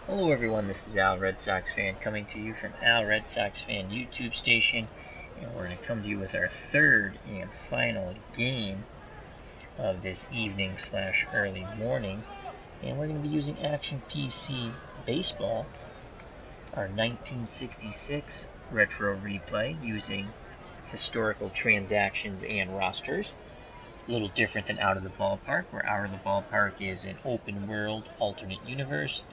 Hello everyone, this is Al Red Sox Fan coming to you from Al Red Sox Fan YouTube station, and we're going to come to you with our third and final game of this evening slash early morning, and we're going to be using Action PC Baseball, our 1966 retro replay using historical transactions and rosters. A little different than Out of the Ballpark, where Out of the Ballpark is an open world alternate universe.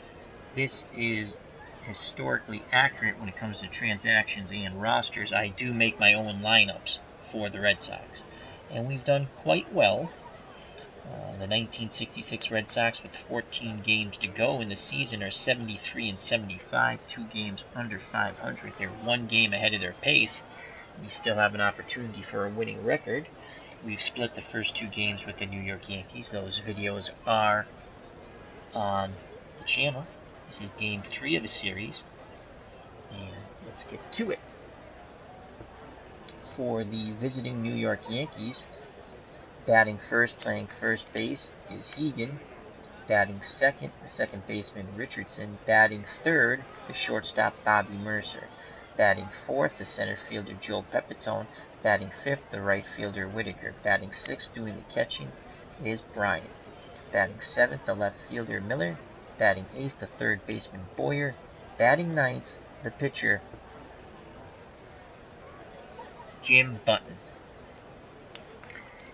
This is historically accurate when it comes to transactions and rosters. I do make my own lineups for the Red Sox, and we've done quite well. The 1966 Red Sox, with 14 games to go in the season, are 73 and 75, 2 games under 500. They're 1 game ahead of their pace. We still have an opportunity for a winning record. We've split the first 2 games with the New York Yankees. Those videos are on the channel. This is game 3 of the series, and let's get to it. For the visiting New York Yankees, batting first, playing first base is Hegan. Batting second, the second baseman Richardson. Batting third, the shortstop Bobby Mercer. Batting fourth, the center fielder Joe Pepitone. Batting fifth, the right fielder Whitaker. Batting sixth, doing the catching, is Bryant. Batting seventh, the left fielder Miller. Batting eighth, the third baseman Boyer. Batting ninth, the pitcher Jim Button.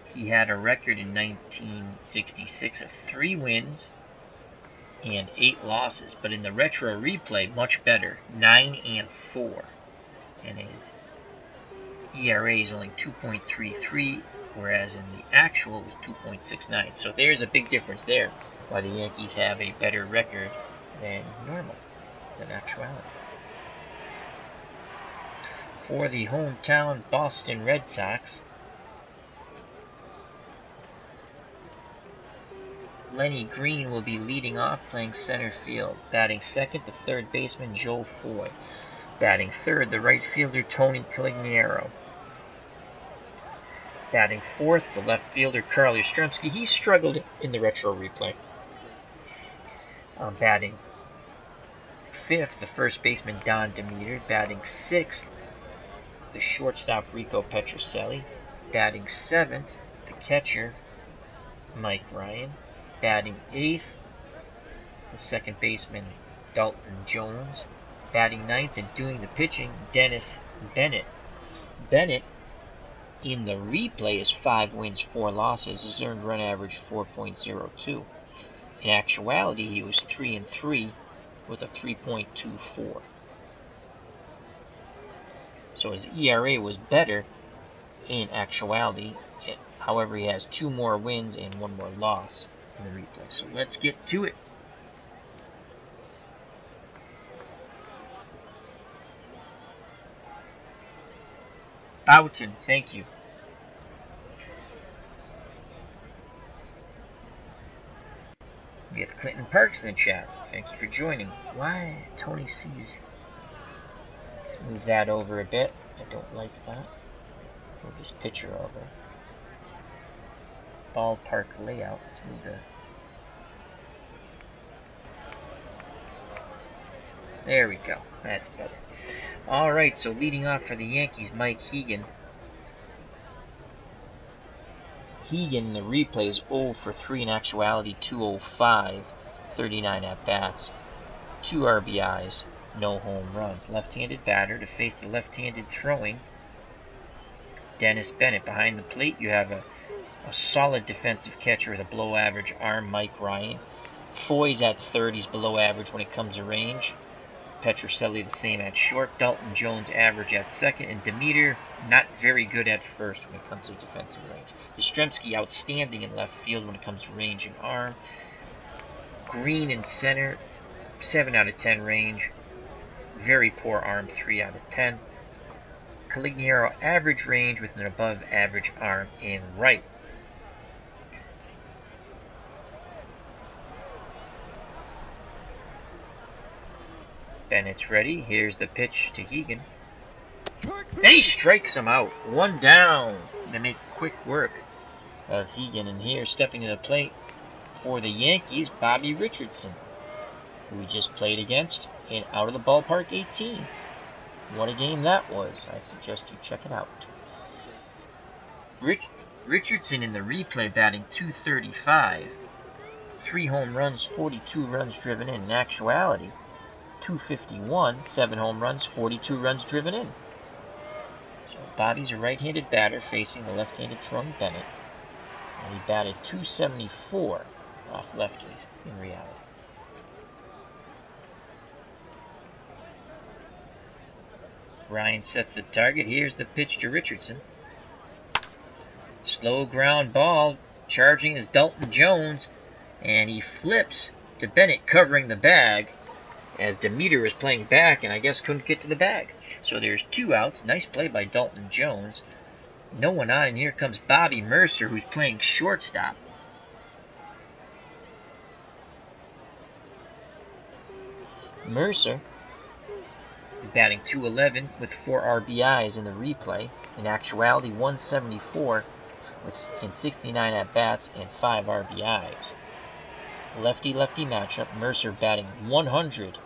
He had a record in 1966 of 3 wins and 8 losses, but in the retro replay, much better, 9 and 4. And his ERA is only 2.33, whereas in the actual it was 2.69. So there's a big difference there, why the Yankees have a better record than normal, than actuality. For the hometown Boston Red Sox, Lenny Green will be leading off, playing center field. Batting second, the third baseman Joe Foy. Batting third, the right fielder Tony Calignero. Batting fourth, the left fielder Carl Yastrzemski. He struggled in the retro replay. Batting fifth, the first baseman Don Demeter. Batting sixth, the shortstop Rico Petrocelli. Batting seventh, the catcher Mike Ryan. Batting eighth, the second baseman Dalton Jones. Batting ninth and doing the pitching, Dennis Bennett. Bennett, in the replay, is 5 wins, 4 losses. His earned run average 4.02. In actuality, he was 3 and 3 with a 3.24. So his ERA was better in actuality. However, he has 2 more wins and 1 more loss in the replay. So let's get to it. Boughton, thank you. We have Clinton Parks in the chat. Thank you for joining. Why Tony C's? Let's move that over a bit. I don't like that. Move this picture over. Ballpark layout. Let's move the... There we go. That's better. Alright, so leading off for the Yankees, Mike Hegan. Hegan in the replay is 0 for 3 in actuality, 205, 39 at-bats, 2 RBIs, no home runs. Left-handed batter to face the left-handed throwing Dennis Bennett. Behind the plate, you have a solid defensive catcher with a below-average arm, Mike Ryan. Foy's at third. He's below average when it comes to range. Petrocelli the same at short. Dalton Jones average at second. And Demeter not very good at first when it comes to defensive range. Yastrzemski outstanding in left field when it comes to range and arm. Green in center, 7 out of 10 range. Very poor arm, 3 out of 10. Calignero average range with an above average arm in right. Bennett's ready. Here's the pitch to Hegan. And he strikes him out. 1 down. They make quick work of Hegan. And here, stepping to the plate for the Yankees, Bobby Richardson. who we just played against in Out of the Ballpark 18. What a game that was. I suggest you check it out. Richardson in the replay batting .235. 3 home runs, 42 runs driven in. In actuality, .251, 7 home runs, 42 runs driven in. So Bobby's a right-handed batter facing the left-handed throwing Bennett. And he batted .274 off lefties in reality. Ryan sets the target. Here's the pitch to Richardson. Slow ground ball. Charging is Dalton Jones. And he flips to Bennett covering the bag as Demeter is playing back and I guess couldn't get to the bag. So there's 2 outs. Nice play by Dalton Jones. No one on, and here comes Bobby Mercer, who's playing shortstop. Mercer is batting .211 with 4 RBIs in the replay. In actuality, 174 in 69 at-bats and 5 RBIs. Lefty-lefty matchup. Mercer batting 100,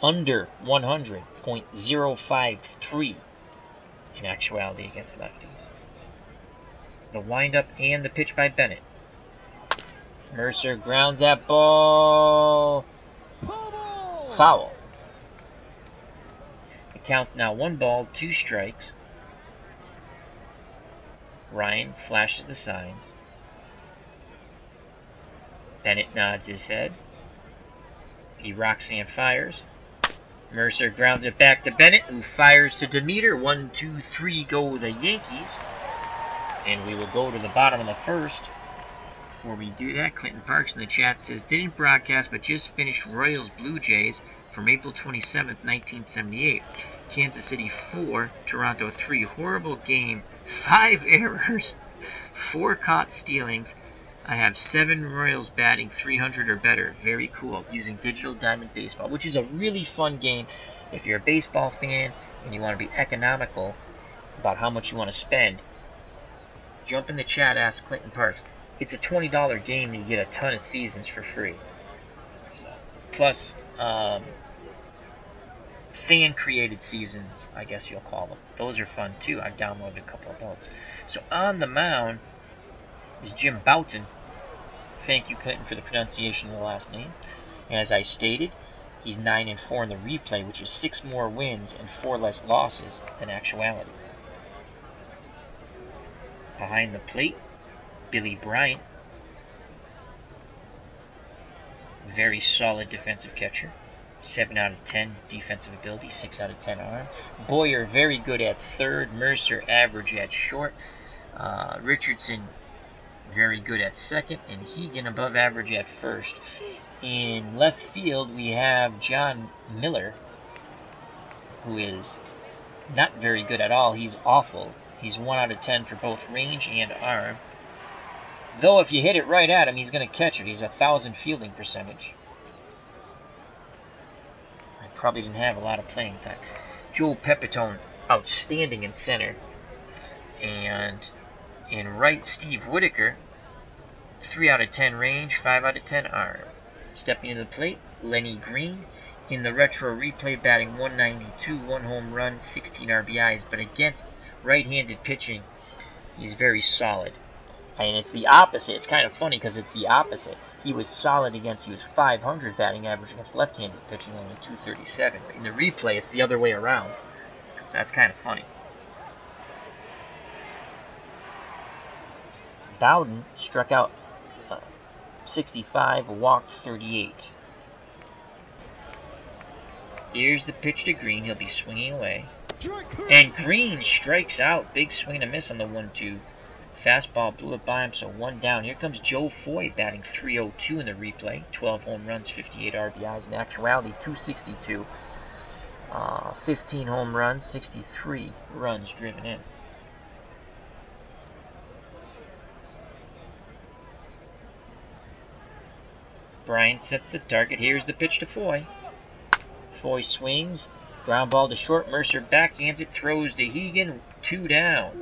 under 100, .053 in actuality against lefties. The windup and the pitch by Bennett. Mercer grounds that ball. Foul. The count's now 1 ball, 2 strikes. Ryan flashes the signs. Bennett nods his head. He rocks and fires. Mercer grounds it back to Bennett, who fires to Demeter. 1, 2, 3 go the Yankees. And we will go to the bottom of the first. Before we do that, Clinton Parks in the chat says, didn't broadcast but just finished Royals Blue Jays from April 27th, 1978. Kansas City 4, Toronto 3. Horrible game. 5 errors. 4 caught stealings. I have 7 Royals batting 300 or better. Very cool. Using Digital Diamond Baseball, which is a really fun game if you're a baseball fan and you want to be economical about how much you want to spend. Jump in the chat, ask Clinton Parks. It's a $20 game and you get a ton of seasons for free. So, plus, fan-created seasons, I guess you'll call them. Those are fun too. I've downloaded a couple of those. So on the mound is Jim Bouton. Thank you, Clinton, for the pronunciation of the last name. As I stated, he's 9-4 in the replay, which is 6 more wins and 4 less losses than actuality. Behind the plate, Billy Bryant. Very solid defensive catcher. 7 out of 10 defensive ability, 6 out of 10 arm. Boyer very good at third. Mercer average at short. Richardson very good at second, and Hegan above average at first. In left field, we have John Miller, who is not very good at all. He's awful. He's 1 out of 10 for both range and arm. Though if you hit it right at him, he's going to catch it. He's 1,000 fielding percentage. I probably didn't have a lot of playing time. Joe Pepitone, outstanding in center. And in right, Steve Whitaker, 3 out of 10 range, 5 out of 10 arm. Stepping to the plate, Lenny Green. In the retro replay, batting 192, 1 home run, 16 RBIs. But against right-handed pitching, he's very solid. And it's the opposite. It's kind of funny because it's the opposite. He was solid against, he was 500 batting average against left-handed pitching, only 237. But in the replay, it's the other way around. So that's kind of funny. Bowden struck out 65, walked 38. Here's the pitch to Green. He'll be swinging away. And Green strikes out. Big swing and a miss on the 1-2. Fastball blew it by him, so 1 down. Here comes Joe Foy batting .302 in the replay. 12 home runs, 58 RBIs. In actuality, .262. 15 home runs, 63 runs driven in. Bryant sets the target. Here's the pitch to Foy. Foy swings. Ground ball to short. Mercer backhands it. Throws to Hegan. 2 down.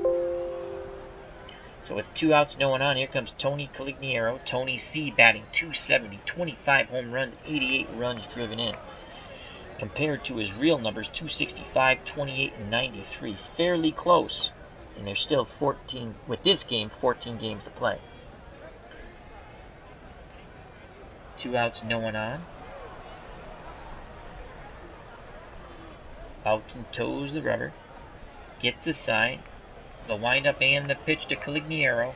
So with 2 outs, no one on, here comes Tony Colignero. Tony C batting .270, 25 home runs, 88 runs driven in. Compared to his real numbers, .265, 28, and 93. Fairly close. And there's still 14, with this game, 14 games to play. 2 outs, no one on. Boughton toes the rubber. Gets the sign. The windup and the pitch to Colignero.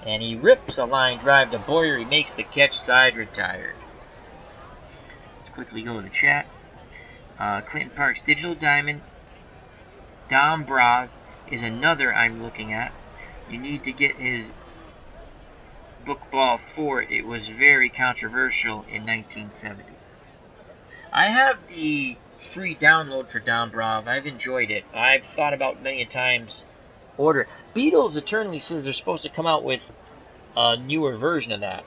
And he rips a line drive to Boyer. He makes the catch, side retired. Let's quickly go to the chat. Clinton Park's Digital Diamond. Dom Brav is another I'm looking at. You need to get his book Ball 4. It was very controversial in 1970. I have the free download for Dom Brav. I've enjoyed it. I've thought about many a times order. Beatles Eternally says they're supposed to come out with a newer version of that.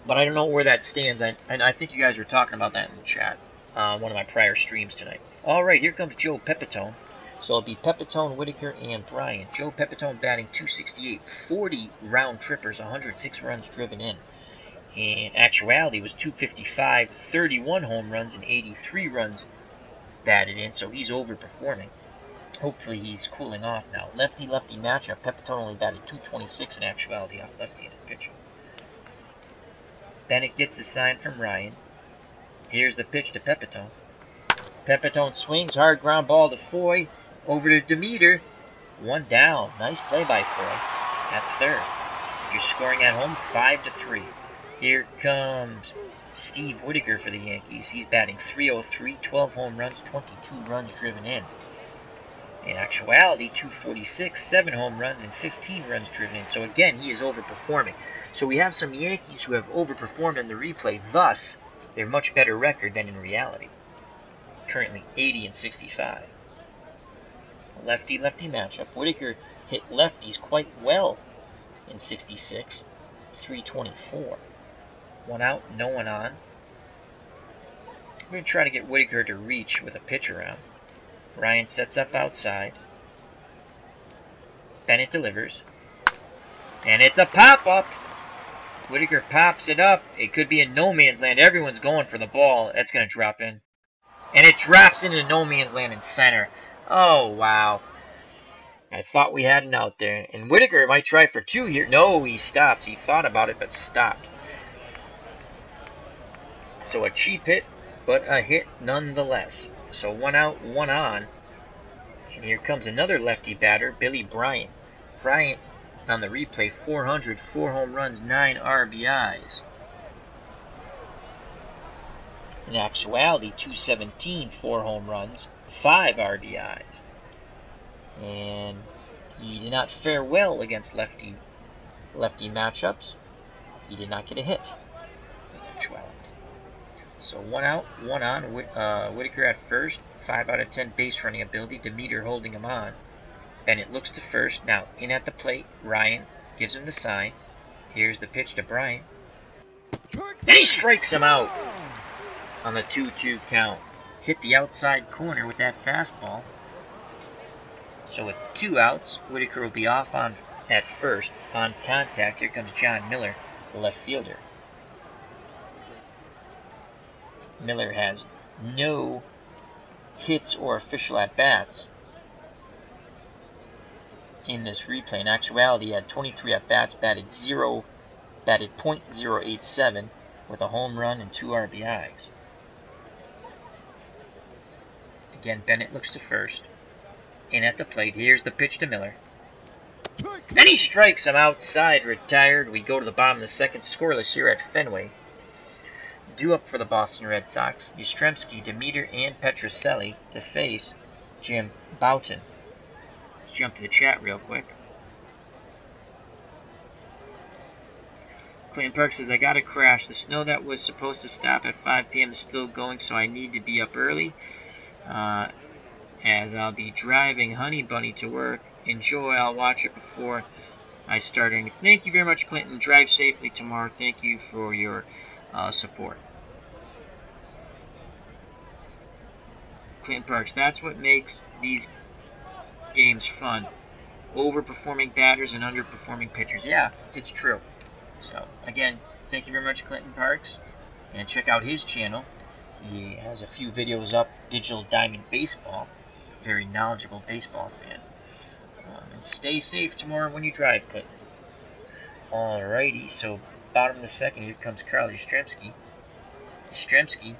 But I don't know where that stands. I think you guys were talking about that in the chat. One of my prior streams tonight. Alright, here comes Joe Pepitone. So it'll be Pepitone, Whitaker, and Bryant. Joe Pepitone batting .268, 40 round trippers, 106 runs driven in. In actuality, was .255, 31 home runs, and 83 runs batted in, so he's overperforming. Hopefully he's cooling off now. Lefty-lefty matchup. Pepitone only batted .226 in actuality off left-handed pitching. Bennett gets the sign from Ryan. Here's the pitch to Pepitone. Pepitone swings, hard ground ball to Foy. Over to Demeter. 1 down. Nice play by Foy at third. If you're scoring at home, 5-3. Here comes Steve Whitaker for the Yankees. He's batting .303, 12 home runs, 22 runs driven in. In actuality, .246, 7 home runs, and 15 runs driven in. So again, he is overperforming. So we have some Yankees who have overperformed in the replay. Thus, they're much better record than in reality. Currently 80-65. Lefty-lefty matchup. Whitaker hit lefties quite well in 66. .324. 1 out, no one on. I'm going to try to get Whitaker to reach with a pitch around. Ryan sets up outside. Bennett delivers. And it's a pop-up. Whitaker pops it up. It could be in no man's land. Everyone's going for the ball. That's going to drop in. And it drops into no man's land in center. Oh, wow. I thought we had an out there. And Whitaker might try for 2 here. No, he stopped. He thought about it, but stopped. So a cheap hit, but a hit nonetheless. So 1 out, 1 on. And here comes another lefty batter, Billy Bryant. Bryant on the replay, 400, 4 home runs, 9 RBIs. In actuality, .217, 4 home runs, 5 RBIs. And he did not fare well against lefty matchups. He did not get a hit in actuality. So 1 out, 1 on. Whitaker at first. 5 out of 10 base running ability. Demeter holding him on. Bennett looks to first. Now in at the plate. Ryan gives him the sign. Here's the pitch to Bryant. And he strikes him out on the 2-2 count. Hit the outside corner with that fastball. So with 2 outs, Whitaker will be off at first. On contact, here comes John Miller, the left fielder. Miller has no hits or official at-bats in this replay. In actuality, he had 23 at-bats, batted .087 with a home run and 2 RBIs. Again, Bennett looks to first. In at the plate, here's the pitch to Miller. And he strikes him outside, retired. We go to the bottom of the second, scoreless here at Fenway. Due up for the Boston Red Sox, Yastrzemski, Demeter, and Petrocelli to face Jim Boughton. Let's jump to the chat real quick. Clinton Park says, I got a crash. The snow that was supposed to stop at 5 p.m. is still going, so I need to be up early. As I'll be driving Honey Bunny to work. Enjoy. I'll watch it before I start. Thank you very much, Clinton. Drive safely tomorrow. Thank you for your support. Clinton Parks, that's what makes these games fun. overperforming batters and underperforming pitchers. Yeah, it's true. So, again, thank you very much, Clinton Parks. And check out his channel. He has a few videos up, Digital Diamond Baseball. Very knowledgeable baseball fan. And stay safe tomorrow when you drive, Clinton. Alrighty, so bottom of the second, here comes Carl Yastrzemski. Yastrzemski,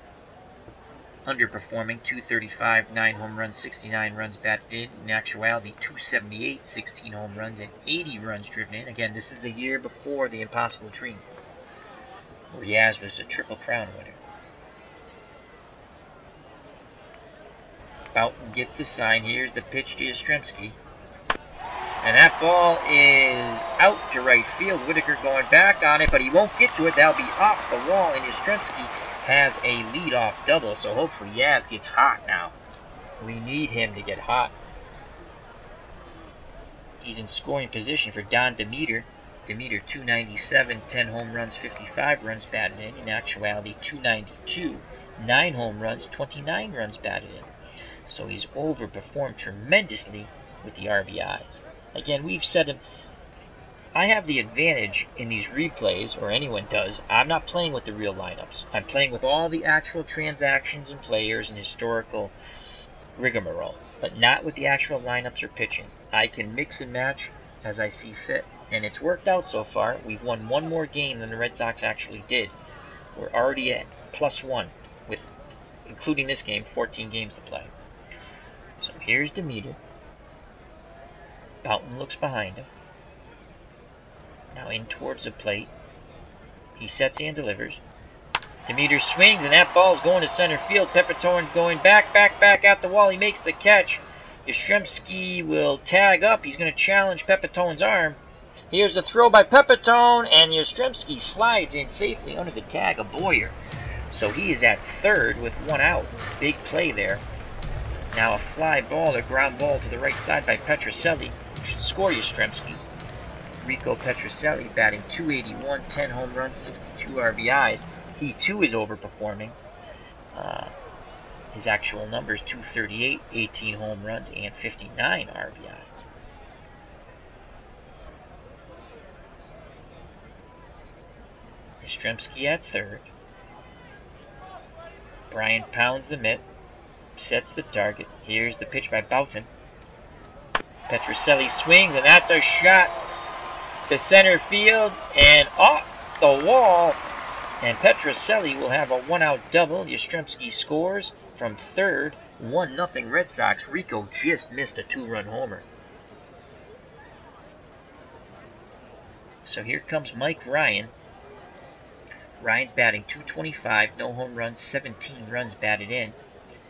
underperforming, 235, 9 home runs, 69 runs batted in. In actuality, 278, 16 home runs, and 80 runs driven in. Again, this is the year before the Impossible Dream, where Yaz was a Triple Crown winner. Boughton gets the sign. Here's the pitch to Yastrzemski. And that ball is out to right field. Whitaker going back on it, but he won't get to it. That'll be off the wall, and Yastrzemski has a leadoff double, so hopefully Yaz gets hot now. We need him to get hot. He's in scoring position for Don Demeter. Demeter 297, 10 home runs, 55 runs batted in. In actuality, 292, 9 home runs, 29 runs batted in. So he's overperformed tremendously with the RBIs. Again, we've said him. I have the advantage in these replays, or anyone does. I'm not playing with the real lineups. I'm playing with all the actual transactions and players and historical rigmarole, but not with the actual lineups or pitching. I can mix and match as I see fit, and it's worked out so far. We've won one more game than the Red Sox actually did. We're already at +1, with, including this game, 14 games to play. So here's Demeter. Boughton looks behind him. Now in towards the plate. He sets and delivers. Demeter swings, and that ball's going to center field. Pepitone going back at the wall. He makes the catch. Yastrzemski will tag up. He's going to challenge Pepitone's arm. Here's the throw by Pepitone, and Yastrzemski slides in safely under the tag of Boyer. So he is at third with 1 out. Big play there. Now a fly ball, a ground ball to the right side by Petrocelli. Should score Yastrzemski. Rico Petrocelli batting .281, 10 home runs, 62 RBIs. He too is overperforming. His actual numbers, .238, 18 home runs, and 59 RBIs. Yastrzemski at third. Bryant pounds the mitt. Sets the target. Here's the pitch by Boughton. Petrocelli swings, and that's a shot to center field and off the wall. And Petrocelli will have a 1-out double. Yastrzemski scores from third. 1-0 Red Sox. Rico just missed a 2-run homer. So here comes Mike Ryan. Ryan's batting .225, no home runs, 17 runs batted in.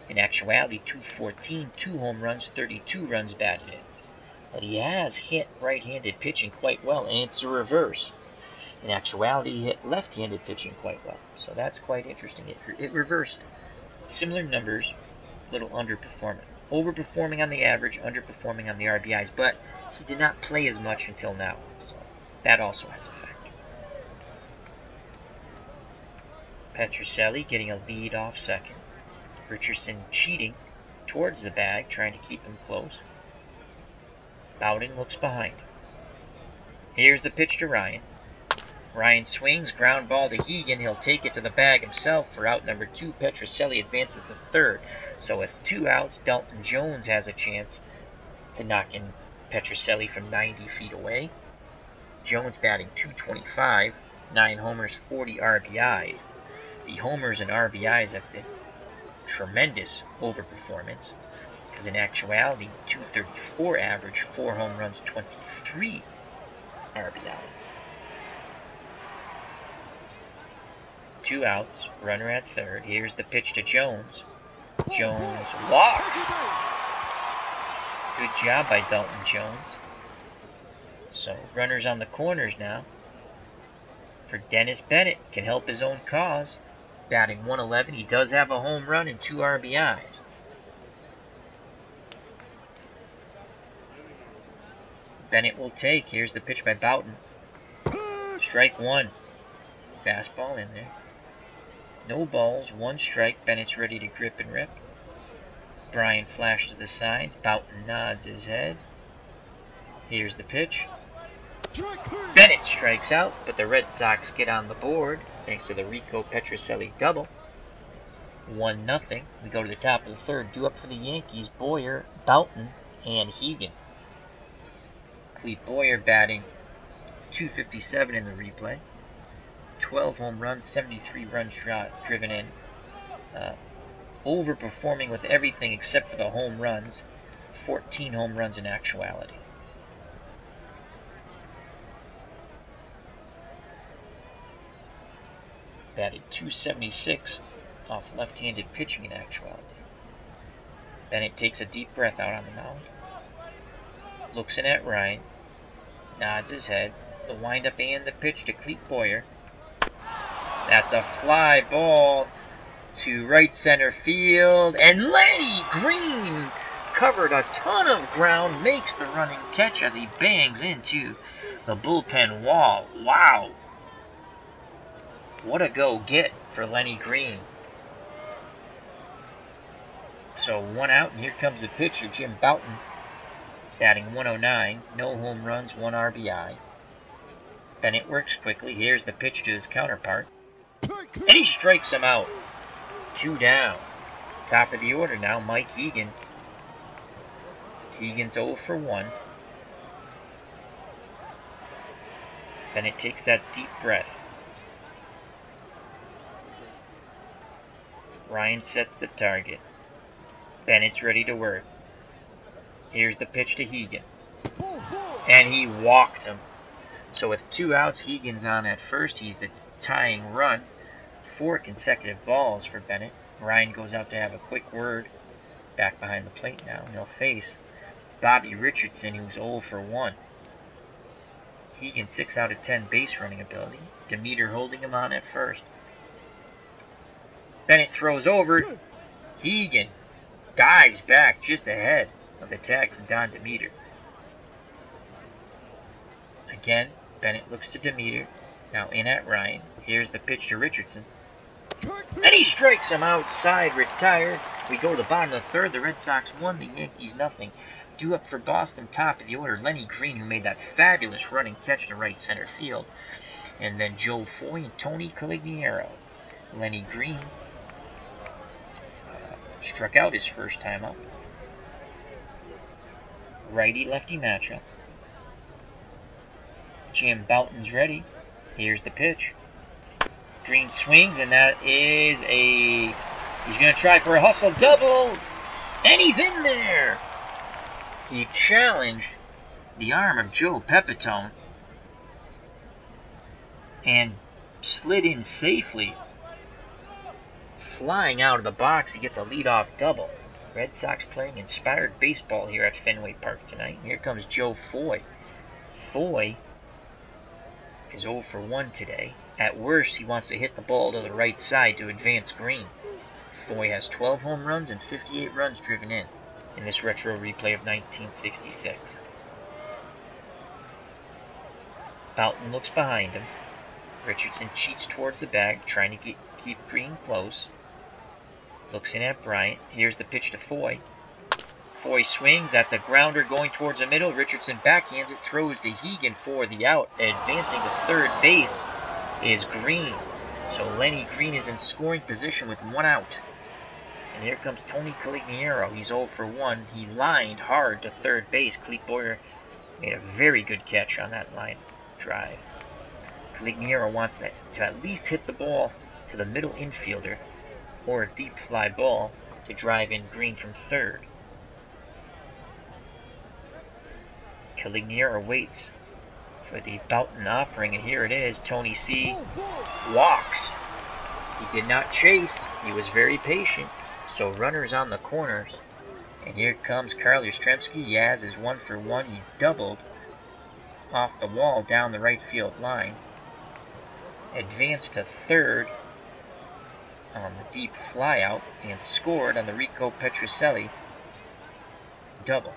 In actuality, .214, 2 home runs, 32 runs batted in. But he has hit right-handed pitching quite well, and it's a reverse. In actuality, he hit left-handed pitching quite well. So that's quite interesting. It reversed. Similar numbers, little underperforming. Overperforming on the average, underperforming on the RBIs, but he did not play as much until now. So that also has a factor. Petrocelli getting a lead off second. Richardson cheating towards the bag, trying to keep him close. Bowden looks behind. Here's the pitch to Ryan. Ryan swings, ground ball to Hegan. He'll take it to the bag himself for out number 2. Petrocelli advances to third. So with 2 outs, Dalton Jones has a chance to knock in Petrocelli from 90 feet away. Jones batting .225, 9 homers, 40 RBIs. The homers and RBIs have been tremendous overperformance, because in actuality, .234 average, 4 home runs, 23 RBIs. 2 outs, runner at third. Here's the pitch to Jones. Jones walks. Good job by Dalton Jones. So runners on the corners now for Dennis Bennett. Can help his own cause. Batting .111. He does have a home run and 2 RBIs. Bennett will take. Here's the pitch by Boughton. Strike 1. Fastball in there. No balls, 1 strike. Bennett's ready to grip and rip. Brian flashes the signs. Boughton nods his head. Here's the pitch. Bennett strikes out, but the Red Sox get on the board thanks to the Rico Petrocelli double. 1-0. We go to the top of the third. Due up for the Yankees, Boyer, Boughton, and Hegan. Clete Boyer batting .257 in the replay. 12 home runs, 73 runs driven in. Overperforming with everything except for the home runs. 14 home runs in actuality. Batted .276 off left-handed pitching in actuality. Bennett takes a deep breath out on the mound. Looks in at Ryan. Nods his head. The windup and the pitch to Clete Boyer. That's a fly ball to right center field. And Lenny Green covered a ton of ground. Makes the running catch as he bangs into the bullpen wall. Wow. What a go-get for Lenny Green. So 1 out, and here comes the pitcher, Jim Boughton, batting .109. No home runs, 1 RBI. Bennett works quickly. Here's the pitch to his counterpart. And he strikes him out. 2 down. Top of the order now, Mike Hegan. Hegan's 0 for 1. Bennett takes that deep breath. Ryan sets the target. Bennett's ready to work. Here's the pitch to Hegan. And he walked him. So with 2 outs, Hegan's on at first. He's the tying run. 4 consecutive balls for Bennett. Ryan goes out to have a quick word. Back behind the plate now. He'll face Bobby Richardson, who's 0 for 1. Hegan 6 out of 10 base running ability. Demeter holding him on at first. Bennett throws over. Hegan dives back just ahead of the tag from Don Demeter. Again, Bennett looks to Demeter. Now in at Ryan. Here's the pitch to Richardson. And he strikes him outside, retired. We go to the bottom of the third. The Red Sox 1, the Yankees nothing. Due up for Boston, top of the order, Lenny Green, who made that fabulous running catch to right center field. And then Joe Foy and Tony Colignero. Lenny Green struck out his first time up. Righty-lefty matchup. Jim Boughton's ready. Here's the pitch. Green swings, and that is a... He's going to try for a hustle double. And he's in there. He challenged the arm of Joe Pepitone and slid in safely. Flying out of the box, he gets a leadoff double. Red Sox playing inspired baseball here at Fenway Park tonight. Here comes Joe Foy. Foy is 0 for 1 today. At worst, he wants to hit the ball to the right side to advance Green. Foy has 12 home runs and 58 runs driven in this retro replay of 1966. Boughton looks behind him. Richardson cheats towards the bag, trying to keep Green close. Looks in at Bryant. Here's the pitch to Foy. Foy swings. That's a grounder going towards the middle. Richardson backhands it, throws to Hegan for the out. Advancing to third base is Green. So Lenny Green is in scoring position with 1 out. And here comes Tony Colignero. He's 0 for 1. He lined hard to third base. Clete Boyer made a very good catch on that line drive. Colignero wants to at least hit the ball to the middle infielder or a deep fly ball to drive in Green from third. Colignero waits for the Boughton offering, and here it is. Tony C. walks. He did not chase. He was very patient. So runners on the corners. And here comes Carl Yastrzemski. Yaz is 1 for 1. He doubled off the wall down the right field line. Advanced to third on the deep flyout and scored on the Rico Petrocelli double.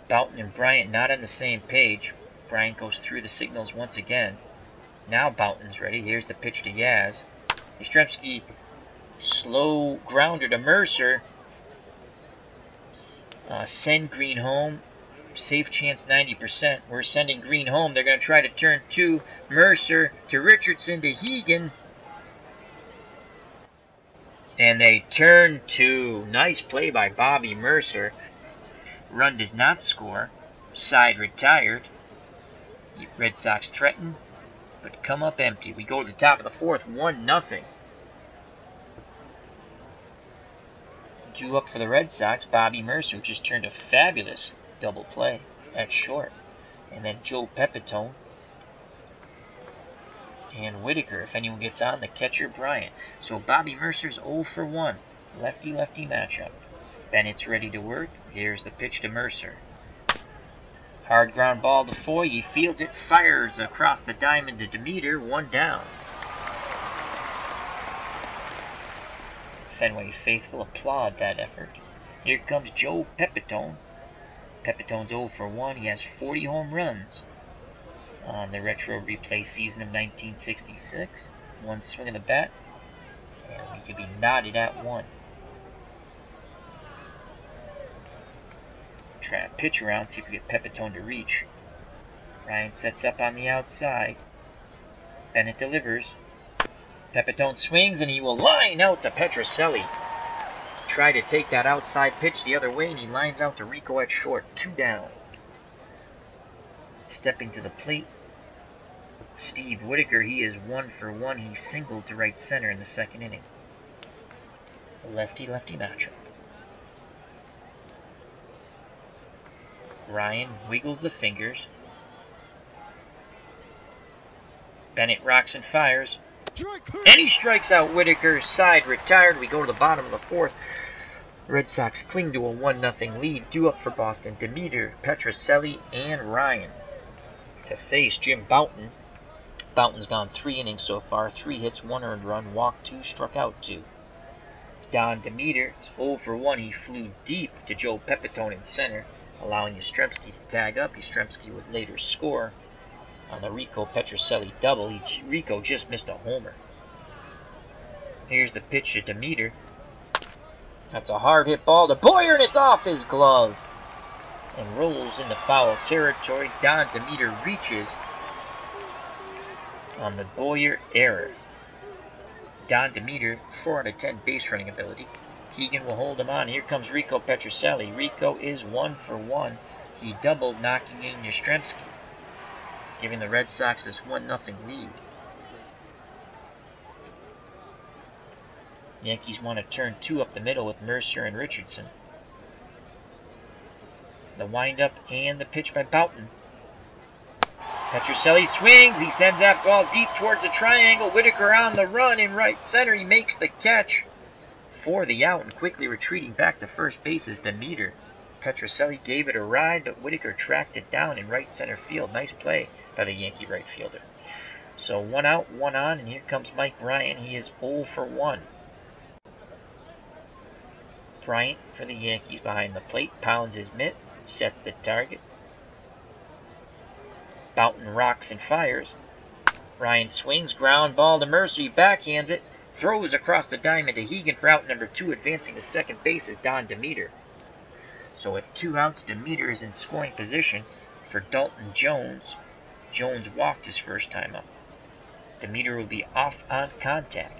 Boughton and Bryant not on the same page. Bryant goes through the signals once again. Now Boughton's ready. Here's the pitch to Yaz. Yastrzemski Slow grounder to Mercer. Send Green home. Safe chance 90%. We're sending Green home. They're going to try to turn 2. Mercer to Richardson to Hegan. And they turn 2. Nice play by Bobby Mercer. Run does not score. Side retired. Red Sox threaten, but come up empty. We go to the top of the 4th, 1-0. Due up for the Red Sox, Bobby Mercer just turned a fabulous double play at short. And then Joe Pepitone and Whitaker, if anyone gets on, the catcher Bryant. So Bobby Mercer's 0 for 1. Lefty-lefty matchup. Bennett's ready to work. Here's the pitch to Mercer. Hard ground ball to Foy. He fields it, fires across the diamond to Demeter. 1 down. Fenway faithful applaud that effort. Here comes Joe Pepitone. Pepitone's 0 for 1. He has 40 home runs on the retro replay season of 1966. 1 swing of the bat, and we could be knotted at 1. Try to pitch around, see if we get Pepitone to reach. Ryan sets up on the outside. Bennett delivers. Pepitone swings, and he will line out to Petrocelli. Try to take that outside pitch the other way, and he lines out to Rico at short. 2 down. Stepping to the plate, Steve Whitaker. He is 1 for 1. He singled to right center in the 2nd inning. A lefty-lefty matchup. Ryan wiggles the fingers. Bennett rocks and fires. And he strikes out Whitaker. Side retired. We go to the bottom of the 4th. Red Sox cling to a 1-0 lead. Due up for Boston, Demeter, Petrocelli, and Ryan. To face Jim Bouton. Bouton's gone 3 innings so far. 3 hits, 1 earned run, walked 2, struck out 2. Don Demeter is 0 for 1. He flew deep to Joe Pepitone in center, allowing Yastrzemski to tag up. Yastrzemski would later score on the Rico Petrocelli double. Rico just missed a homer. Here's the pitch to Demeter. That's a hard hit ball to Boyer, and it's off his glove and rolls into foul territory. Don Demeter reaches on the Boyer error. Don Demeter, 4 out of 10 base running ability. Keegan will hold him on. Here comes Rico Petrocelli. Rico is 1 for 1. He doubled, knocking in Yastrzemski, giving the Red Sox this 1-0 lead. Yankees want to turn 2 up the middle with Mercer and Richardson. The windup and the pitch by Bouton. Petrocelli swings. He sends that ball deep towards the triangle. Whitaker on the run in right center. He makes the catch for the out, and quickly retreating back to first base is Demeter. Petrocelli gave it a ride, but Whitaker tracked it down in right center field. Nice play by the Yankee right fielder. So 1 out, 1 on, and here comes Mike Ryan. He is 0 for 1. Bryant for the Yankees behind the plate, pounds his mitt, sets the target. Bouton rocks and fires. Ryan swings, ground ball to Mercer. He backhands it, throws across the diamond to Hegan for out number 2. Advancing to second base is Don Demeter. So with 2 outs, Demeter is in scoring position for Dalton Jones. Jones walked his first time up. Demeter will be off on contact.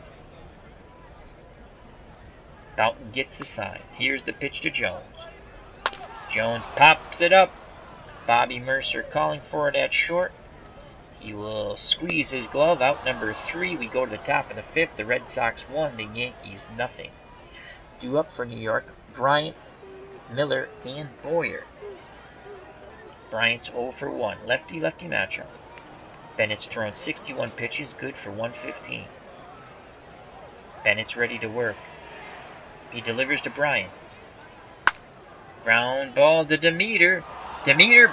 Bouton gets the sign. Here's the pitch to Jones. Jones pops it up. Bobby Mercer calling for it at short. He will squeeze his glove. Out number 3. We go to the top of the 5th. The Red Sox 1, the Yankees nothing. Due up for New York, Bryant, Miller, and Boyer. Bryant's 0 for 1. Lefty-lefty matchup. Bennett's thrown 61 pitches, good for 115. Bennett's ready to work. He delivers to Bryant. Ground ball to Demeter. Demeter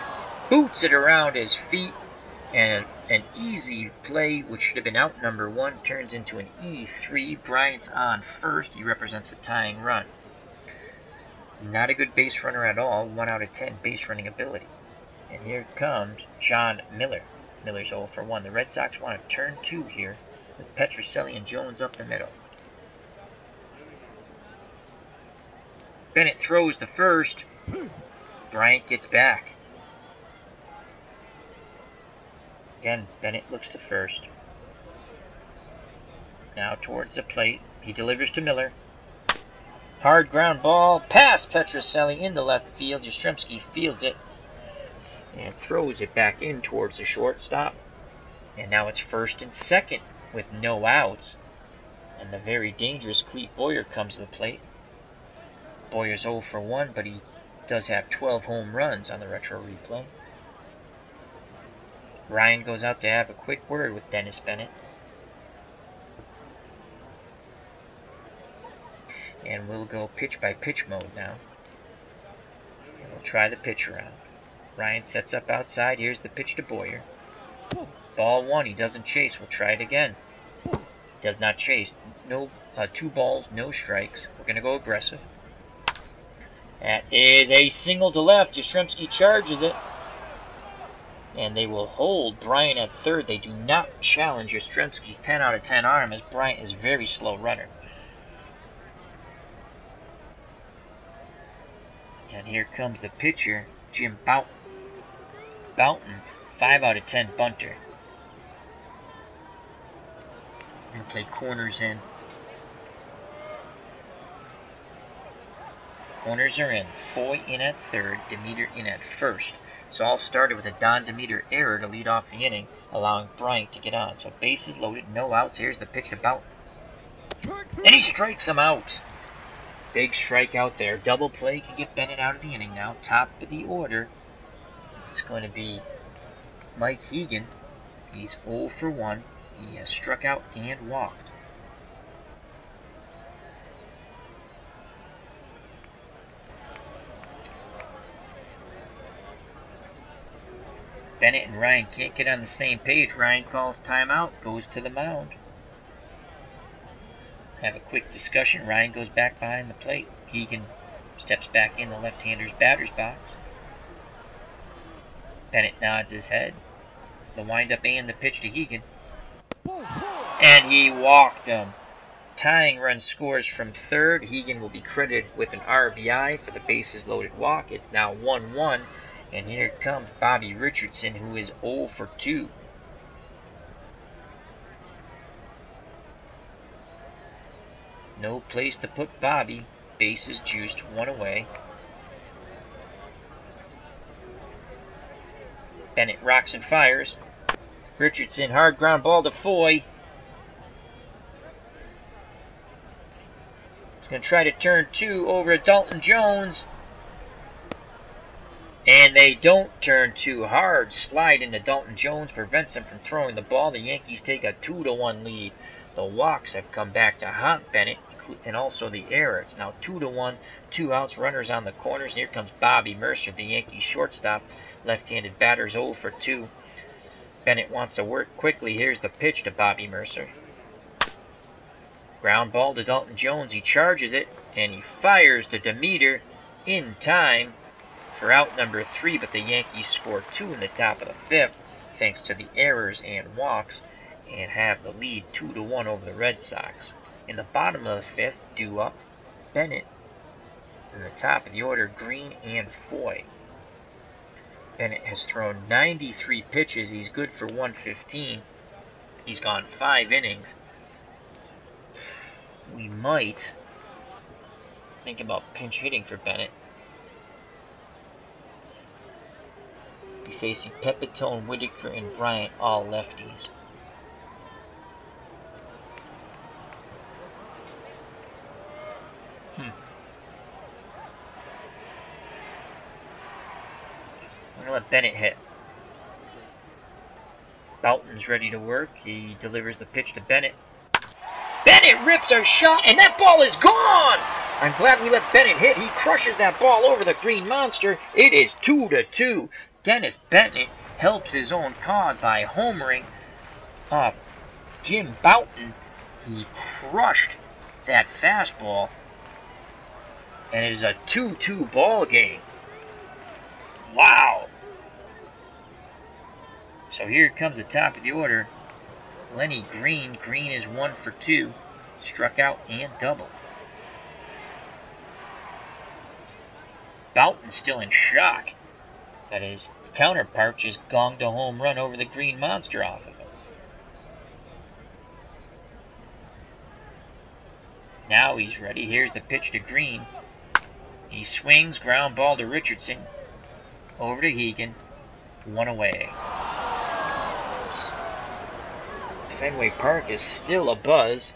boots it around his feet, and an easy play, which should have been out number 1, turns into an E3. Bryant's on first. He represents the tying run. Not a good base runner at all. 1 out of 10 base running ability. And here comes John Miller. Miller's 0 for 1. The Red Sox want to turn 2 here with Petrocelli and Jones up the middle. Bennett throws to first. Bryant gets back. Again, Bennett looks to first. Now towards the plate. He delivers to Miller. Hard ground ball. Past Petrocelli into left field. Yastrzemski fields it. And throws it back in towards the shortstop. And now it's first and second with no outs. And the very dangerous Clete Boyer comes to the plate. Boyer's 0 for 1, but he does have 12 home runs on the retro replay. Ryan goes out to have a quick word with Dennis Bennett. And we'll go pitch by pitch mode now. And we'll try the pitch around. Ryan sets up outside. Here's the pitch to Boyer. Ball 1. He doesn't chase. We'll try it again. Does not chase. No, 2 balls, no strikes. We're going to go aggressive. That is a single to left. Yastrzemski charges it. And they will hold Bryant at third. They do not challenge Yastrzemski's 10 out of 10 arm, as Bryant is a very slow runner. And here comes the pitcher, Jim Bouton. Bouton, 5 out of 10 bunter. Going to play corners in. Corners are in. Foy in at third, Demeter in at first. So all started with a Don Demeter error to lead off the inning, allowing Bryant to get on. So bases loaded, no outs. Here's the pitch to Bouton. And he strikes him out. Big strikeout there. Double play can get Bennett out of the inning now. Top of the order. It's going to be Mike Hegan. He's 0 for 1. He has struck out and walked. Bennett and Ryan can't get on the same page. Ryan calls timeout, goes to the mound. Have a quick discussion. Ryan goes back behind the plate. Hegan steps back in the left-hander's batter's box. Bennett nods his head. The windup and the pitch to Hegan. And he walked him. Tying run scores from third. Hegan will be credited with an RBI for the bases loaded walk. It's now 1-1. And here comes Bobby Richardson, who is 0 for 2. No place to put Bobby. Bases juiced, 1 away. Bennett rocks and fires. Richardson, hard ground ball to Foy. He's going to try to turn 2 over to Dalton Jones. And they don't turn too hard. Slide into Dalton Jones prevents him from throwing the ball. The Yankees take a 2-1 lead. The walks have come back to haunt Bennett, and also the error. It's now 2-1, 2 outs, runners on the corners. And here comes Bobby Mercer, the Yankees shortstop. Left-handed batter's 0 for 2. Bennett wants to work quickly. Here's the pitch to Bobby Mercer. Ground ball to Dalton Jones. He charges it, and he fires to Demeter in time for out number 3, but the Yankees score 2 in the top of the 5th thanks to the errors and walks, and have the lead 2-1 over the Red Sox. In the bottom of the 5th, due up, Bennett. In the top of the order, Green and Foy. Bennett has thrown 93 pitches. He's good for 115. He's gone 5 innings. We might think about pinch hitting for Bennett. Be facing Pepitone, Whitaker, and Bryant, all lefties. I'm going to let Bennett hit. Bouton's ready to work. He delivers the pitch to Bennett. Bennett rips a shot, and that ball is gone! I'm glad we let Bennett hit. He crushes that ball over the Green Monster. It is 2-2. Dennis Bennett helps his own cause by homering off Jim Bouton. He crushed that fastball. And it is a 2-2 ball game. Wow. So here comes the top of the order. Lenny Green. Green is 1 for 2. Struck out and doubled. Boughton still in shock that his counterpart just gonged a home run over the green monster off of him. Now he's ready. Here's the pitch to Green. He swings, ground ball to Richardson. Over to Hegan. One away. Fenway Park is still abuzz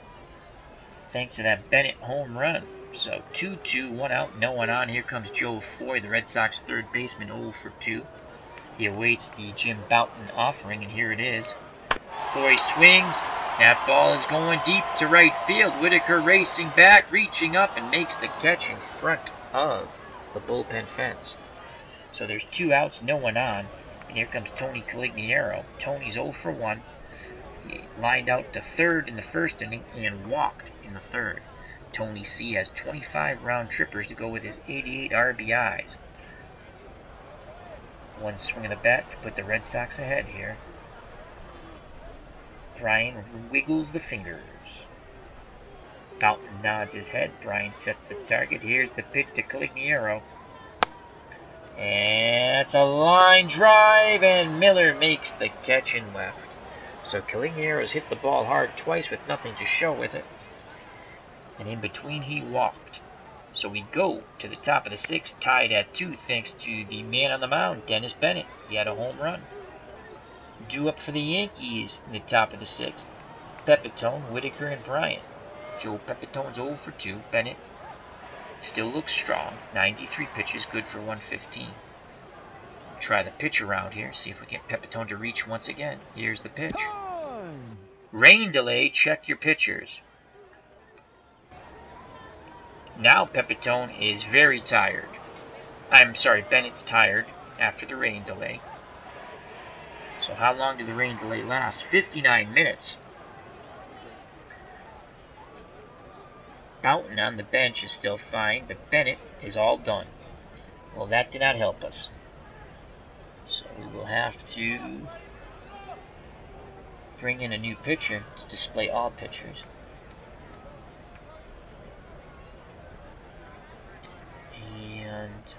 thanks to that Bennett home run. So 2-2, 1 out, no one on. Here comes Joe Foy, the Red Sox third baseman, 0 for 2. He awaits the Jim Boughton offering, and here it is. Foy swings. That ball is going deep to right field. Whitaker racing back, reaching up, and makes the catch in front of the bullpen fence. So there's 2 outs, no one on. And here comes Tony Caligiero. Tony's 0 for 1. He lined out to third in the first inning and walked in the third. Tony C has 25 round trippers to go with his 88 RBIs. One swing of the bat to put the Red Sox ahead here. Brian wiggles the fingers. Boughton nods his head. Brian sets the target. Here's the pitch to Caligiero. And it's a line drive, and Miller makes the catch in left. So Caligiero's hit the ball hard twice with nothing to show with it. And in between he walked. So we go to the top of the 6th, tied at 2 thanks to the man on the mound, Dennis Bennett. He had a home run. Due up for the Yankees in the top of the 6th. Pepitone, Whitaker, and Bryant. Joe Pepitone's 0 for 2. Bennett still looks strong. 93 pitches, good for 115. Try the pitch around here, see if we get Pepitone to reach once again. Here's the pitch. Rain delay, check your pitchers. Now Pepitone is very tired. I'm sorry, Bennett's tired after the rain delay. So how long did the rain delay last? 59 minutes. Boughton on the bench is still fine, but Bennett is all done. Well, that did not help us. So we will have to bring in a new pitcher to display all pitchers. And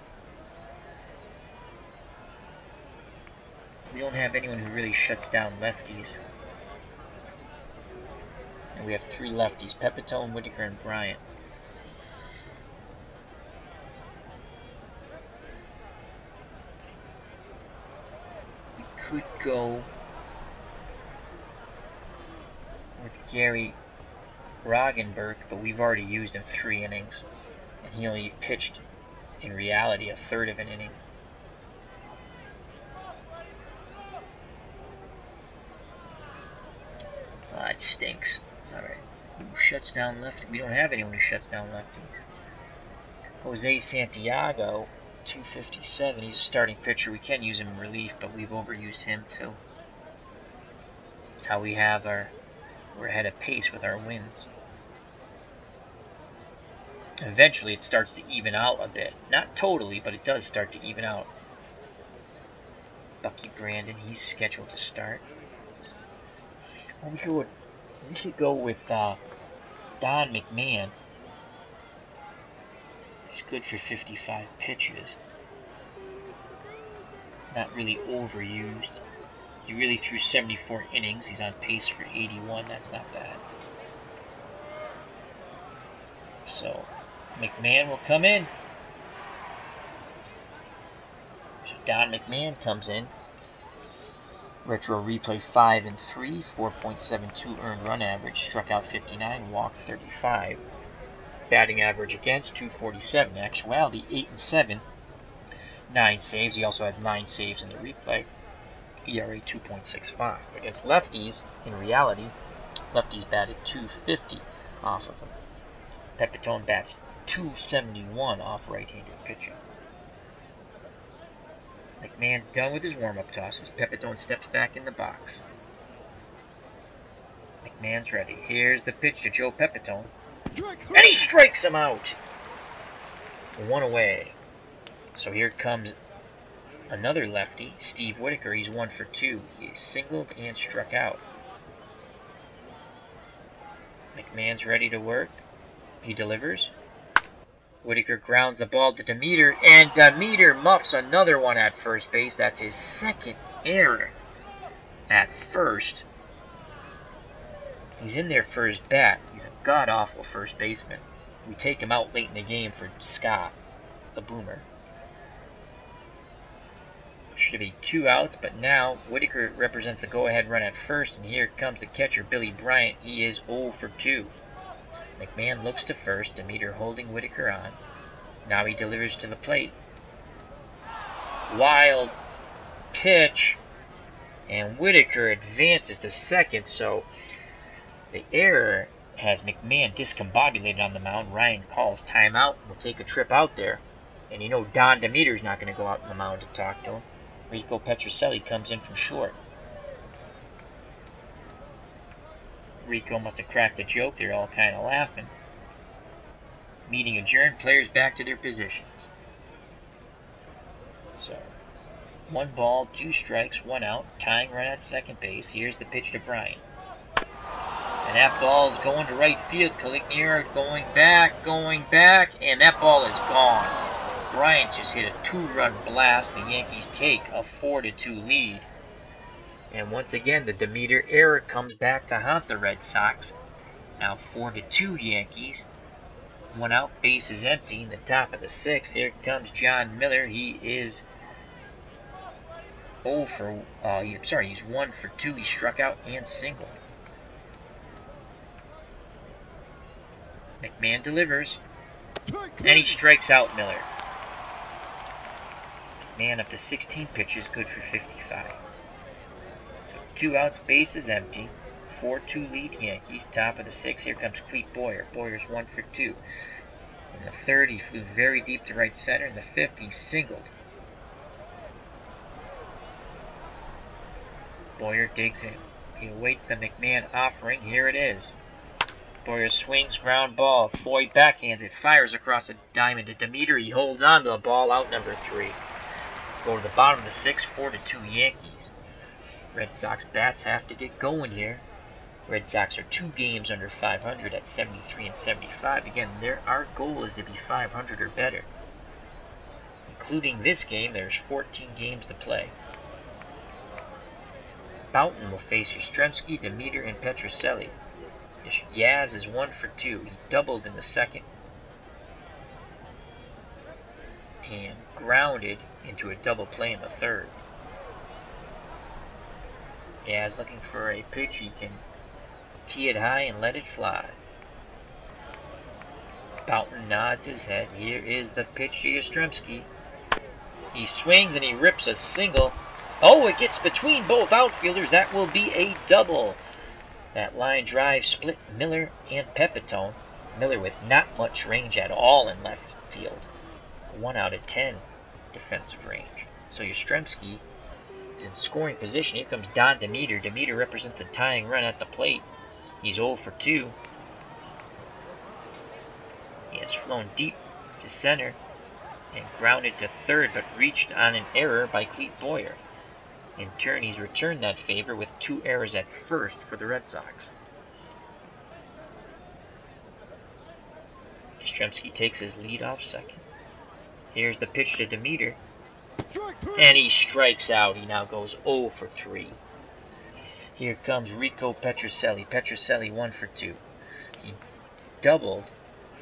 we don't have anyone who really shuts down lefties. And we have 3 lefties, Pepitone, Whitaker, and Bryant. We could go with Gary Roggenberg, but we've already used him 3 innings. And he only pitched, in reality, a third of an inning. It stinks. Alright. Who shuts down lefty? We don't have anyone who shuts down lefties. Jose Santiago, 257. He's a starting pitcher. We can use him in relief, but we've overused him too. That's how we have we're ahead of pace with our wins. Eventually it starts to even out a bit. Not totally, but it does start to even out. Bucky Brandon, he's scheduled to start. Well, we could go with Don McMahon. He's good for 55 pitches. Not really overused. He really threw 74 innings. He's on pace for 81. That's not bad. So McMahon will come in. So Don McMahon comes in. Retro replay 5 and 3, 4.72 earned run average, struck out 59, walked 35. Batting average against 247. Actuality 8 and 7, 9 saves. He also has 9 saves in the replay. ERA 2.65. Against lefties, in reality, lefties batted 250 off of him. Pepitone bats 271 off right-handed pitching. McMahon's done with his warm-up tosses. Pepitone steps back in the box. McMahon's ready. Here's the pitch to Joe Pepitone. And he strikes him out. 1 away. So here comes another lefty, Steve Whitaker. He's 1 for 2. He singled and struck out. McMahon's ready to work. He delivers. Whitaker grounds the ball to Demeter, and Demeter muffs another one at first base. That's his second error at first. He's in there for his bat. He's a god-awful first baseman. We take him out late in the game for Scott, the boomer. Should be 2 outs, but now Whitaker represents the go-ahead run at first, and here comes the catcher, Billy Bryant. He is 0 for 2. McMahon looks to first, Demeter holding Whitaker on. Now he delivers to the plate. Wild pitch, and Whitaker advances to second, so the error has McMahon discombobulated on the mound. Ryan calls timeout. We'll take a trip out there. And you know Don Demeter's not going to go out on the mound to talk to him. Rico Petrocelli comes in from short. Rico must have cracked a joke. They're all kind of laughing. Meeting adjourned. Players back to their positions. So, 1 ball, 2 strikes, 1 out. Tying run at second base. Here's the pitch to Bryant. And that ball is going to right field. Calignera going back, and that ball is gone. Bryant just hit a 2-run blast. The Yankees take a 4-2 lead. And once again, the Demeter error comes back to haunt the Red Sox. Now 4-2 Yankees. 1 out, base is empty in the top of the 6th. Here comes John Miller. He is he's 1 for 2. He struck out and singled. McMahon delivers, and he strikes out Miller. McMahon up to 16 pitches, good for 55. So 2 outs, base is empty. 4-2 lead Yankees, top of the 6th. Here comes Clete Boyer. Boyer's 1 for 2. In the 3rd, he flew very deep to right center. In the 5th, he singled. Boyer digs in. He awaits the McMahon offering. Here it is. Boyer swings, ground ball. Foy backhands it, fires across the diamond to Demeter. He holds on to the ball, out number 3. Go to the bottom of the 6th, 4-2 Yankees. Red Sox bats have to get going here. Red Sox are 2 games under 500 at 73 and 75. Again, our goal is to be 500 or better. Including this game, there's 14 games to play. Boughton will face Yastrzemski, Demeter, and Petrocelli. Yaz is 1 for 2. He doubled in the 2nd. And grounded into a double play in the 3rd. Yaz looking for a pitch. He can tee it high and let it fly. Boughton nods his head. Here is the pitch to Yastrzemski. He swings and he rips a single. Oh, it gets between both outfielders. That will be a double. That line drive split Miller and Pepitone. Miller with not much range at all in left field. 1 out of 10 defensive range. So Yastrzemski is in scoring position. Here comes Don Demeter. Demeter represents a tying run at the plate. He's 0 for 2. He has flown deep to center and grounded to 3rd, but reached on an error by Clete Boyer. In turn, he's returned that favor with 2 errors at first for the Red Sox. Yastrzemski takes his lead off second. Here's the pitch to Demeter. And he strikes out. He now goes 0 for 3. Here comes Rico Petrocelli. Petrocelli 1 for 2. He doubled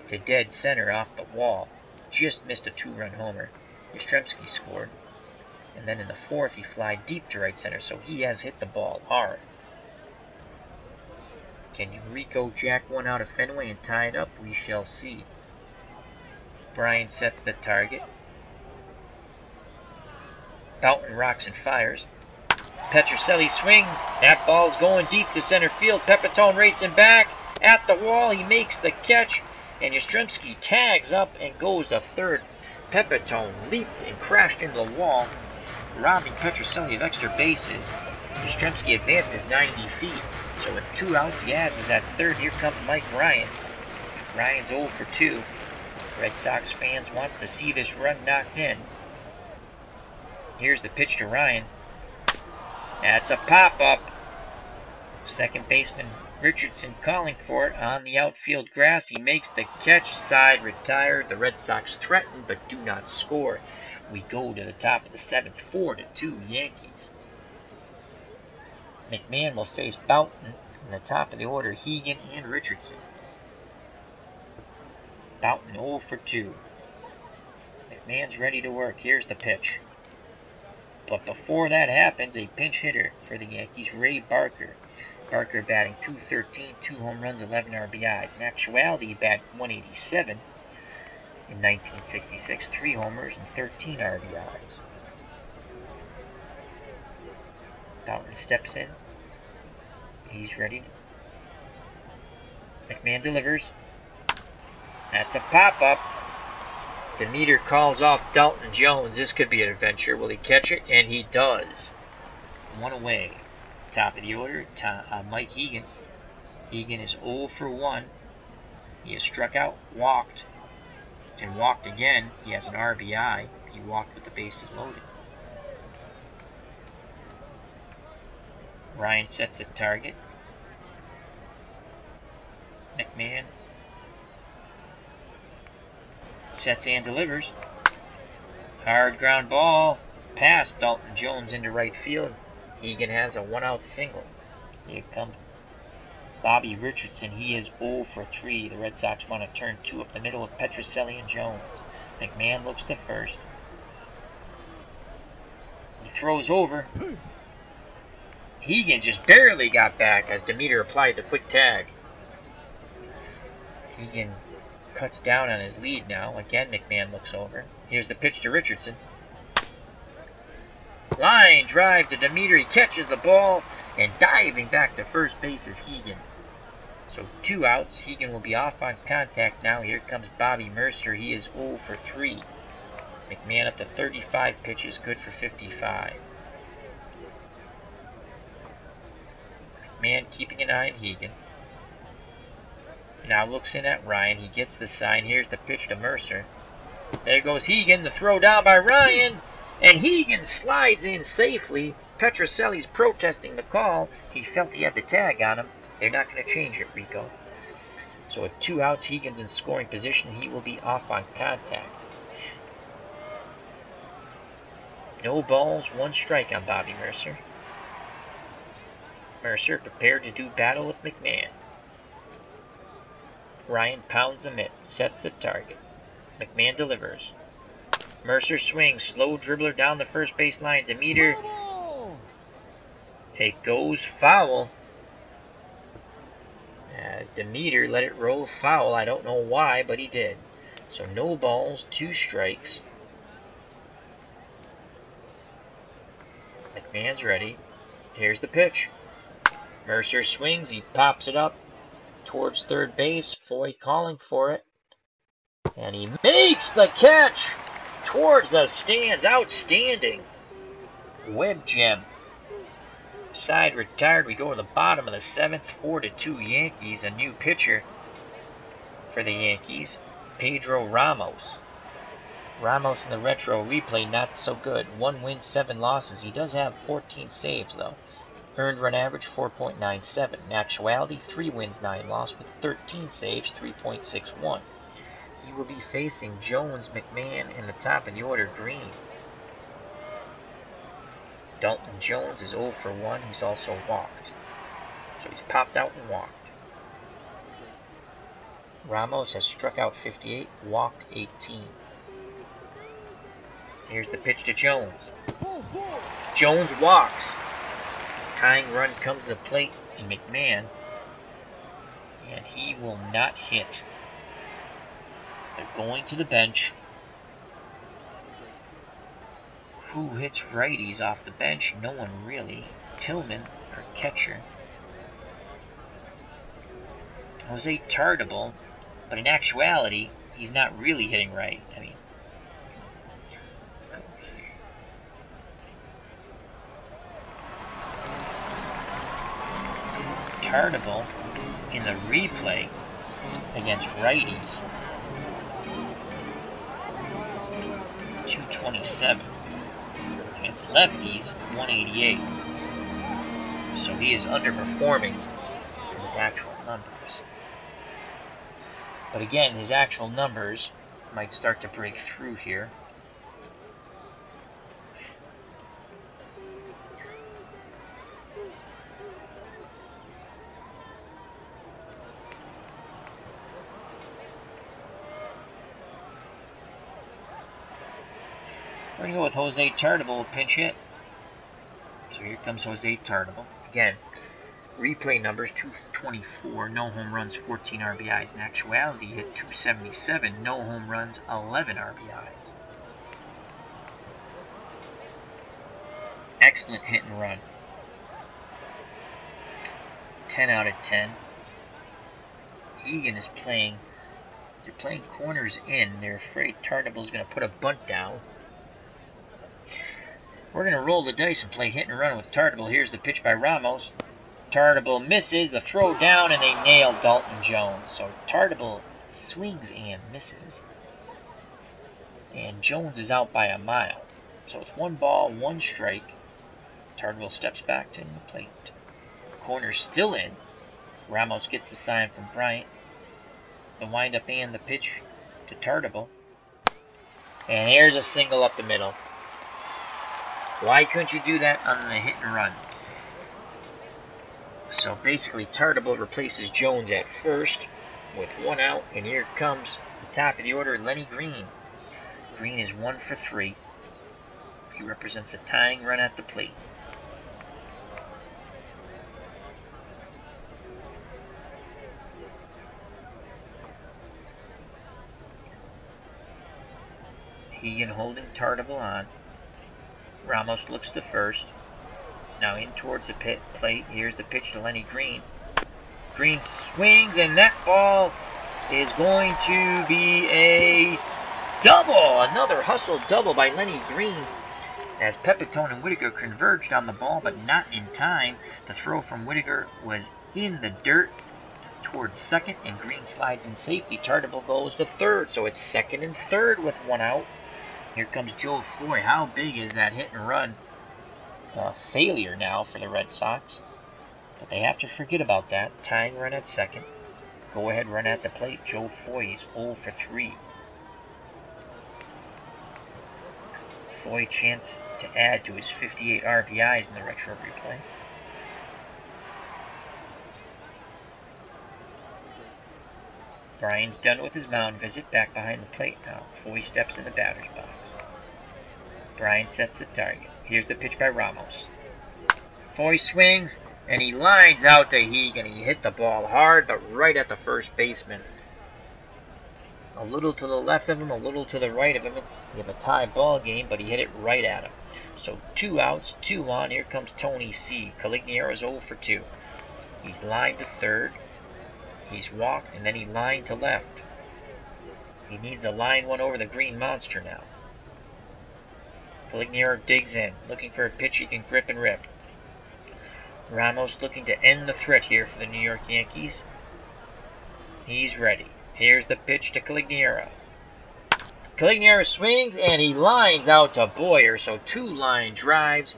to dead center off the wall. Just missed a 2-run homer. Yastrzemski scored. And then in the 4th, he flied deep to right center, so he has hit the ball hard. Can Rico jack one out of Fenway and tie it up? We shall see. Bryant sets the target. Boughton rocks and fires. Petrocelli swings. That ball's going deep to center field. Pepitone racing back at the wall. He makes the catch, and Yastrzemski tags up and goes to 3rd. Pepitone leaped and crashed into the wall, robbing Petrocelli of extra bases. Yastrzemski advances 90 feet. So with 2 outs, Yaz is at 3rd. Here comes Mike Ryan. Ryan's 0 for 2. Red Sox fans want to see this run knocked in. Here's the pitch to Ryan. That's a pop-up. Second baseman Richardson calling for it on the outfield grass. He makes the catch, side retired. The Red Sox threaten but do not score. We go to the top of the 7th, 4-2 Yankees. McMahon will face Boughton in the top of the order, Hegan and Richardson. Boughton 0 for 2. McMahon's ready to work. Here's the pitch. But before that happens, a pinch hitter for the Yankees, Ray Barker. Barker batting .213, 2 home runs, 11 RBIs. In actuality, he batted .187 in 1966, 3 homers and 13 RBIs. Boughton steps in. He's ready. McMahon delivers. That's a pop-up. Demeter calls off Dalton Jones. This could be an adventure. Will he catch it? And he does. 1 away. Top of the order, Mike Hegan. Hegan is 0 for 1. He has struck out, walked, and walked again. He has an RBI. He walked with the bases loaded. Ryan sets a target. McMahon sets and delivers. Hard ground ball past Dalton Jones into right field. Hegan has a 1-out single. Here comes Bobby Richardson. He is 0 for 3. The Red Sox want to turn 2 up the middle with Petrocelli and Jones. McMahon looks to first. He throws over. Hegan just barely got back as Demeter applied the quick tag. Hegan cuts down on his lead now. Again, McMahon looks over. Here's the pitch to Richardson. Line drive to Demeter. He catches the ball, and diving back to first base is Hegan. So 2 outs. Hegan will be off on contact now. Here comes Bobby Mercer. He is 0 for 3. McMahon up to 35 pitches, good for 55. McMahon keeping an eye on Hegan. Now looks in at Ryan. He gets the sign. Here's the pitch to Mercer. There goes Hegan. The throw down by Ryan. And Hegan slides in safely. Petrocelli's protesting the call. He felt he had the tag on him. They're not going to change it, Rico. So with 2 outs, Hegan's in scoring position. He will be off on contact. No balls, 1 strike on Bobby Mercer. Mercer prepared to do battle with McMahon. Ryan pounds the mitt, sets the target. McMahon delivers. Mercer swings, slow dribbler down the first base line. Demeter. It goes foul. As Demeter let it roll foul. I don't know why, but he did. So no balls, 2 strikes. McMahon's ready. Here's the pitch. Mercer swings, he pops it up towards third base. Foy calling for it. And he makes the catch towards the stands. Outstanding. Web gem. Side retired. We go to the bottom of the 7th. 4-2 Yankees. A new pitcher for the Yankees. Pedro Ramos. Ramos in the retro replay, not so good. 1 win, 7 losses. He does have 14 saves, though. Earned run average, 4.97. In actuality, 3 wins, 9 losses with 13 saves, 3.61. He will be facing Jones, McMahon, in the top of the order, Green. Dalton Jones is 0 for 1. He's also walked. So he's popped out and walked. Ramos has struck out 58, walked 18. Here's the pitch to Jones. Jones walks. Tying run comes to the plate in McMahon. And he will not hit. They're going to the bench. Who hits righties off the bench? No one really. Tillman, our catcher. Jose Tardable, but in actuality, he's not really hitting right. I mean, let's go here. Tardable in the replay against righties. 227. Against lefties, 188. So he is underperforming in the his actual numbers. But again, his actual numbers might start to break through here. We're going to go with Jose Tartabull, pinch hit. So here comes Jose Tartabull. Again, replay numbers 224, no home runs, 14 RBIs. In actuality, he hit 277, no home runs, 11 RBIs. Excellent hit and run. 10 out of 10. Hegan is playing. They're playing corners in. They're afraid Tartabull's going to put a bunt down. We're going to roll the dice and play hit and run with Tartabull. Here's the pitch by Ramos. Tartabull misses, the throw down, and they nail Dalton Jones. So Tartabull swings and misses. And Jones is out by a mile. So it's 1 ball, 1 strike. Tartabull steps back to the plate. Corner's still in. Ramos gets the sign from Bryant. The windup and the pitch to Tartabull. And here's a single up the middle. Why couldn't you do that on the hit and run? So basically Tartabull replaces Jones at first with 1 out, and here comes the top of the order, Lenny Green. Green is 1 for 3. He represents a tying run at the plate. Hegan holding Tartabull on. Ramos looks to first. Now in towards the plate. Here's the pitch to Lenny Green. Green swings, and that ball is going to be a double. Another hustle double by Lenny Green, as Pepitone and Whitaker converged on the ball, but not in time. The throw from Whitaker was in the dirt towards second, and Green slides in safely. Tartabull goes to third, so it's second and third with 1 out. Here comes Joe Foy. How big is that hit and run? Failure now for the Red Sox. But they have to forget about that. Tying run at second. Go ahead run at the plate. Joe Foy is 0 for 3. Foy chance to add to his 58 RBIs in the retro replay. Brian's done with his mound visit, back behind the plate now. Foy steps in the batter's box. Brian sets the target. Here's the pitch by Ramos. Foy swings, and he lines out to Hegan. He hit the ball hard, but right at the first baseman. A little to the left of him, a little to the right of him. We have a tie ball game, but he hit it right at him. So 2 outs, 2 on. Here comes Tony C. Caligneiro's 0 for 2. He's lined to third. He's walked, and then he lined to left. He needs a line one over the Green Monster now. Calignero digs in, looking for a pitch he can grip and rip. Ramos looking to end the threat here for the New York Yankees. He's ready. Here's the pitch to Calignero. Calignero swings, and he lines out to Boyer. So 2 line drives,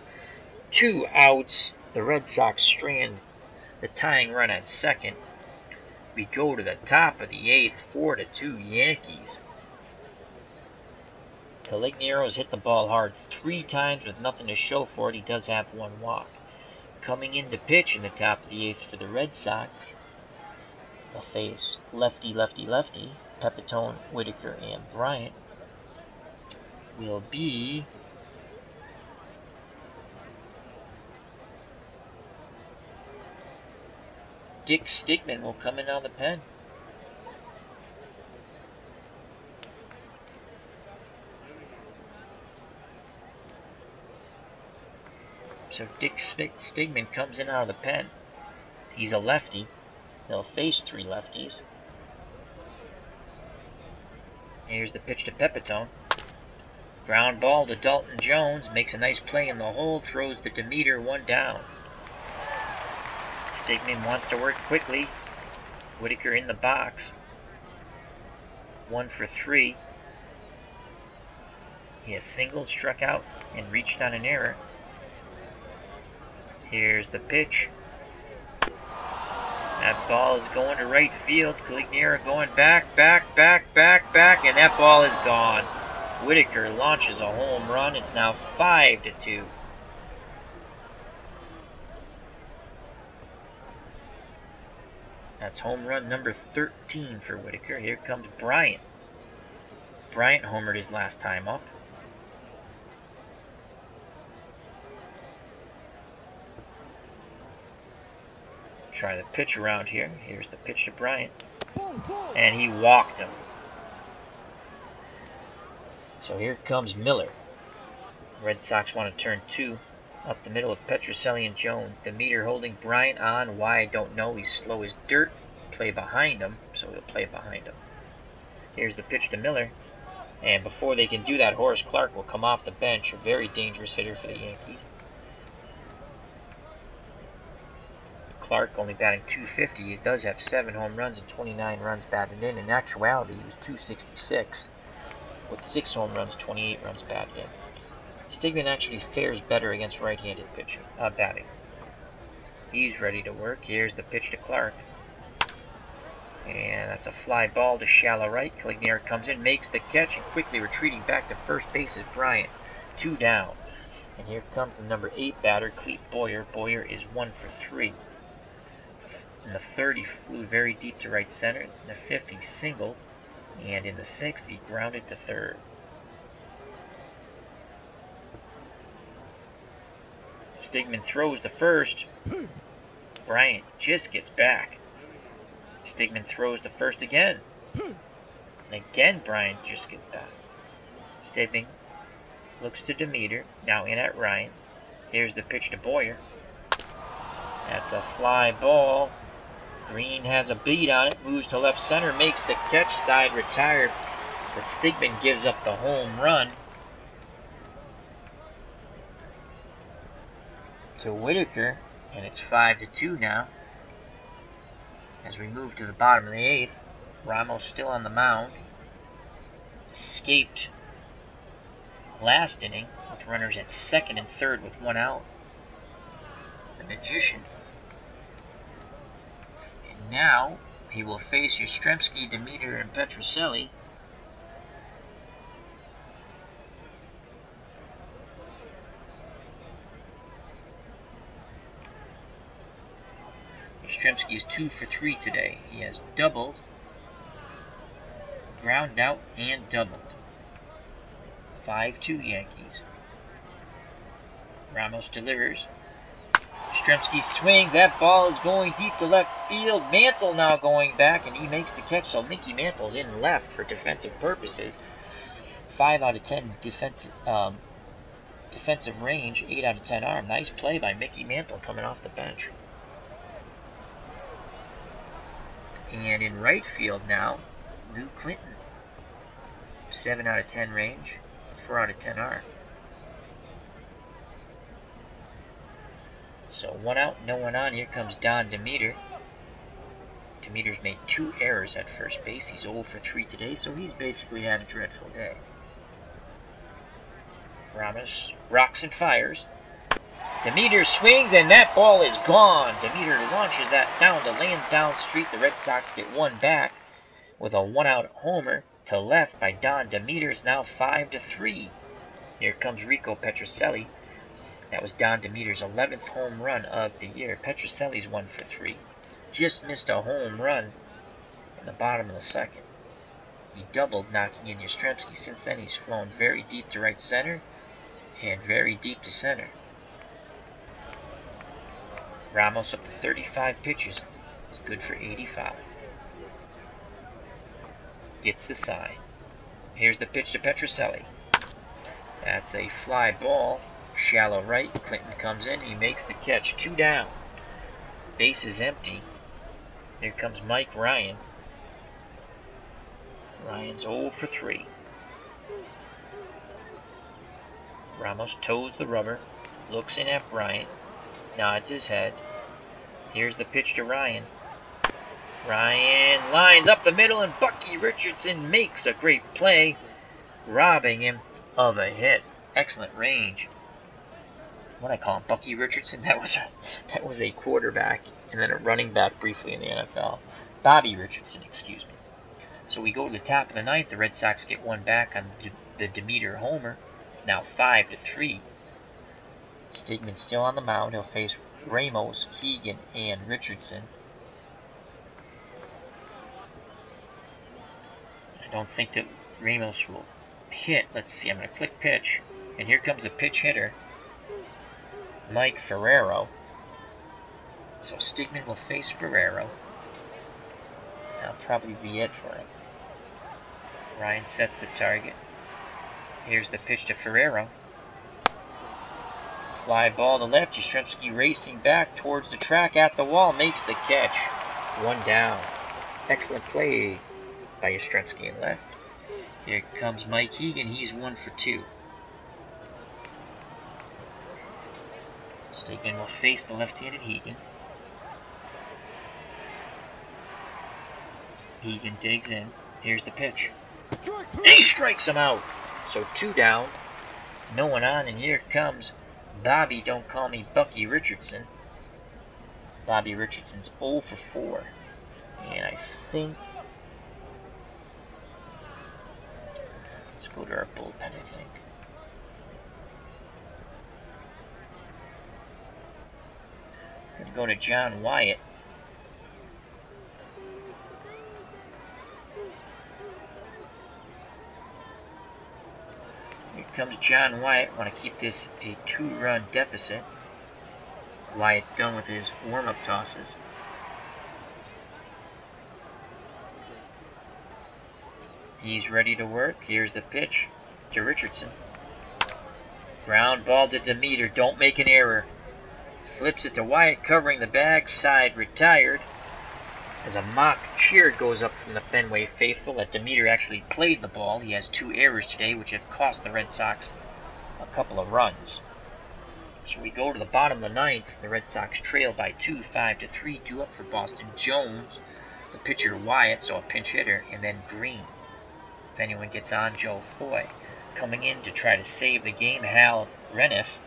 2 outs. The Red Sox strand the tying run at second. We go to the top of the 8th, 4-2 Yankees. Calignero's hit the ball hard 3 times with nothing to show for it. He does have 1 walk. Coming in to pitch in the top of the 8th for the Red Sox, they'll face lefty, lefty, lefty. Pepitone, Whitaker, and Bryant will be Dick Stigman will come in on the pen. So Dick Stigman comes in out of the pen. He's a lefty. They'll face 3 lefties. Here's the pitch to Pepitone. Ground ball to Dalton Jones. Makes a nice play in the hole. Throws to Demeter, 1 down. Stigman wants to work quickly. Whitaker in the box. 1 for 3. He has singled, struck out, and reached on an error. Here's the pitch. That ball is going to right field. Clignera going back, and that ball is gone. Whitaker launches a home run. It's now 5-2. That's home run number 13 for Whitaker. Here comes Bryant. Bryant homered his last time up. Try the pitch around here. Here's the pitch to Bryant. And he walked him. So here comes Miller. Red Sox want to turn 2. Up the middle of Petrocelli and Jones. Demeter holding Bryant on. Why, I don't know. He's slow as dirt. Play behind him, so he'll play behind him. Here's the pitch to Miller. And before they can do that, Horace Clarke will come off the bench. A very dangerous hitter for the Yankees. Clarke only batting .250. He does have 7 home runs and 29 runs batted in. In actuality, he was .266 with 6 home runs, 28 runs batted in. Stigman actually fares better against right-handed pitching, batting. He's ready to work. Here's the pitch to Clarke. And that's a fly ball to shallow right. Clignera comes in, makes the catch, and quickly retreating back to first base is Bryant. 2 down. And here comes the number 8 batter, Clete Boyer. Boyer is 1 for 3. In the 3rd, he flew very deep to right center. In the 5th, he singled. And in the 6th, he grounded to 3rd. Stigman throws to first. Bryant just gets back. Stigman throws to first again. And again, Bryant just gets back. Stigman looks to Demeter. Now in at Ryan. Here's the pitch to Boyer. That's a fly ball. Green has a beat on it. Moves to left center. Makes the catch. Side retired. But Stigman gives up the home run to Whitaker. And it's 5-2 now. As we move to the bottom of the 8th, Ramos still on the mound. Escaped last inning with runners at 2nd and 3rd with 1 out. The Magician. And now he will face Yastrzemski, Demeter, and Petrocelli. Yastrzemski is 2 for 3 today. He has doubled, ground out, and doubled. 5-2 Yankees. Ramos delivers. Yastrzemski swings. That ball is going deep to left field. Mantle now going back, and he makes the catch. So Mickey Mantle's in left for defensive purposes. 5 out of 10 defensive range. 8 out of 10 arm. Nice play by Mickey Mantle coming off the bench. And in right field now, Lou Clinton. 7 out of 10 range, 4 out of 10 arm. So 1 out, no one on. Here comes Don Demeter. Demeter's made 2 errors at first base. He's 0 for 3 today, so he's basically had a dreadful day. Ramos rocks and fires. Demeter swings, and that ball is gone. Demeter launches that down to Lansdowne Street. The Red Sox get 1 back with a 1-out homer to left by Don Demeter. It's now 5-3. Here comes Rico Petrocelli. That was Don Demeter's 11th home run of the year. Petrocelli's 1 for 3. Just missed a home run in the bottom of the 2nd. He doubled, knocking in Yastrzemski. Since then, he's flown very deep to right center and very deep to center. Ramos up to 35 pitches. It's good for 85. Gets the sign. Here's the pitch to Petrocelli. That's a fly ball. Shallow right. Clinton comes in. He makes the catch. 2 down. Base is empty. Here comes Mike Ryan. Ryan's 0 for 3. Ramos toes the rubber. Looks in at Bryant. Nods his head. Here's the pitch to Ryan. Ryan lines up the middle, and Bucky Richardson makes a great play, robbing him of a hit. Excellent range what I call him, Bucky Richardson. That was a quarterback and then a running back briefly in the NFL. Bobby Richardson, excuse me. So we go to the top of the ninth. The Red Sox get one back on the Demeter homer. It's now 5-3. Stigman's still on the mound. He'll face Ramos, Keegan, and Richardson. I don't think that Ramos will hit. Let's see. I'm going to click pitch. And here comes a pitch hitter, Mike Ferrero. So Stigman will face Ferrero. That'll probably be it for him. Ryan sets the target. Here's the pitch to Ferrero. Fly ball to left. Yastrzemski racing back towards the track at the wall. Makes the catch. One down. Excellent play by Yastrzemski in left. Here comes Mike Keegan. He's 1 for 2. Stigman will face the left-handed Hegan. Hegan digs in. Here's the pitch. And he strikes him out. So 2 down. No one on, and here comes Bobby, don't call me Bucky Richardson. Bobby Richardson's 0 for 4. And I think... let's go to our bullpen, I think. We're going to go to John Wyatt. Here comes John Wyatt. Want to keep this a 2-run deficit. Wyatt's done with his warm-up tosses. He's ready to work. Here's the pitch to Richardson. Ground ball to Demeter. Don't make an error. Flips it to Wyatt, covering the bag. Side retired. As a mock cheer goes up from the Fenway faithful that Demeter actually played the ball. He has 2 errors today, which have cost the Red Sox a couple of runs. So we go to the bottom of the 9th. The Red Sox trail by 2, 5-3. 2 up for Boston. Jones, the pitcher Wyatt, so a pinch hitter, and then Green. If anyone gets on, Joe Foy. Coming in to try to save the game, Hal Reniff.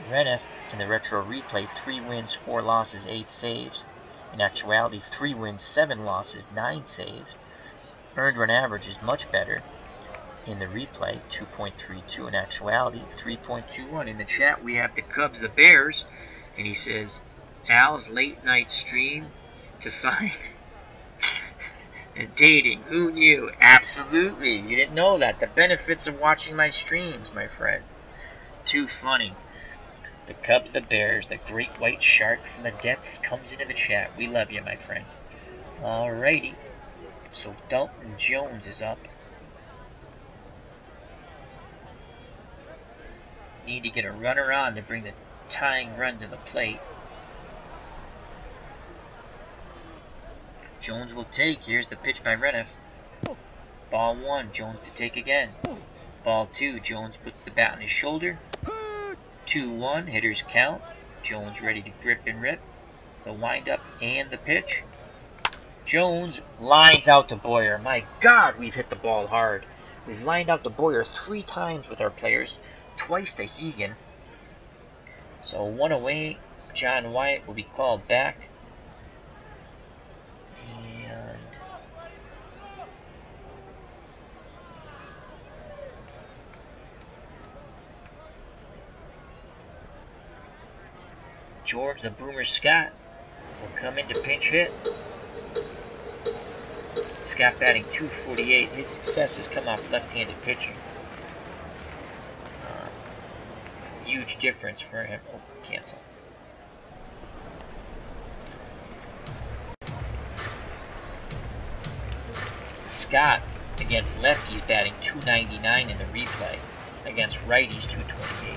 Reniff, in the retro replay, 3 wins, 4 losses, 8 saves. In actuality, 3 wins, 7 losses, 9 saves. Earned run average is much better. In the replay, 2.32. In actuality, 3.21. In the chat, we have the Cubs, the Bears. And he says, Al's late night stream to find... and dating. Who knew? Absolutely. You didn't know that. The benefits of watching my streams, my friend. Too funny. The Cubs, the Bears, the great white shark from the depths comes into the chat. We love you, my friend. Alrighty. So Dalton Jones is up. Need to get a runner on to bring the tying run to the plate. Jones will take. Here's the pitch by Reniff. Ball 1. Jones to take again. Ball 2. Jones puts the bat on his shoulder. 2-1. Hitters count. Jones ready to grip and rip. The windup and the pitch. Jones lines out to Boyer. My God, we've hit the ball hard. We've lined out to Boyer 3 times with our players. Twice to Hegan. So 1 away. John Wyatt will be called back. George the Boomer Scott will come in to pinch hit. Scott batting .248. His success has come off left-handed pitching. Huge difference for him. Oh, cancel. Scott against lefties batting .299 in the replay. Against righties .228.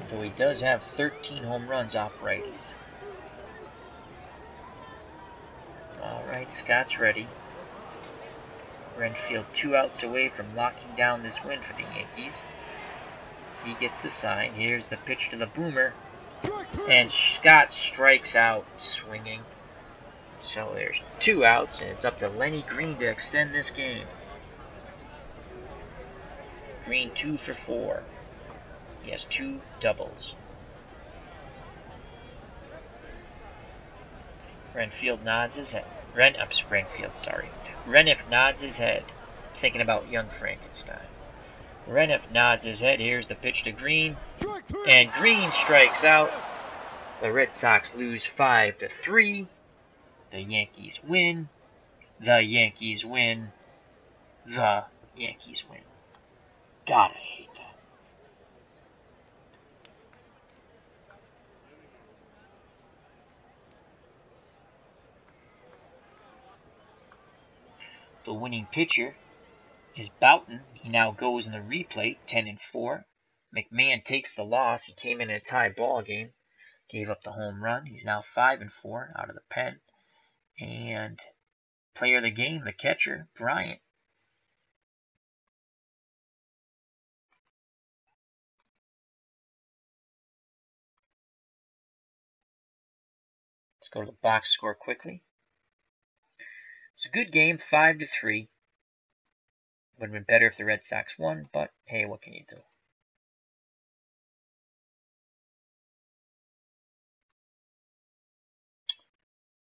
So he does have 13 home runs off righties. Alright, Scott's ready. Renfield 2 outs away from locking down this win for the Yankees. He gets the sign. Here's the pitch to the Boomer. And Scott strikes out swinging. So there's 2 outs, and it's up to Lenny Green to extend this game. Green 2 for 4. He has 2 doubles. Renfield nods his head. Reniff nods his head, thinking about young Frankenstein. Reniff nods his head. Here's the pitch to Green, and Green strikes out. The Red Sox lose 5-3. The Yankees win. The Yankees win. The Yankees win. God, I hate that. The winning pitcher is Boughton. He now goes in the replay, 10-4. McMahon takes the loss. He came in a tie ball game, gave up the home run. He's now 5-4 out of the pen. And player of the game, the catcher, Bryant. Let's go to the box score quickly. It's a good game, 5-3. Would have been better if the Red Sox won, but hey, what can you do?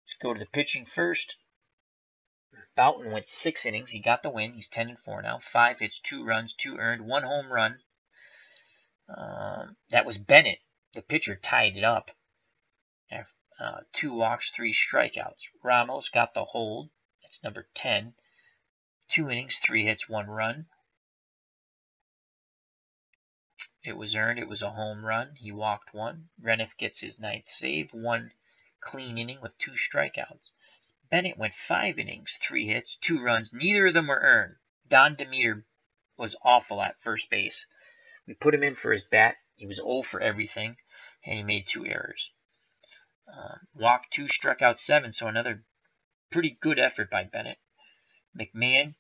Let's go to the pitching first. Boughton went 6 innings. He got the win. He's 10-4 now. 5 hits, 2 runs, 2 earned, 1 home run. That was Bennett. The pitcher tied it up. 2 walks, 3 strikeouts. Ramos got the hold. That's number 10. 2 innings, 3 hits, 1 run. It was earned. It was a home run. He walked 1. Reniff gets his 9th save. 1 clean inning with 2 strikeouts. Bennett went 5 innings, 3 hits, 2 runs. Neither of them were earned. Don Demeter was awful at first base. We put him in for his bat. He was 0 for everything, and he made 2 errors. Walked 2, struck out 7, so another pretty good effort by Bennett. McMahon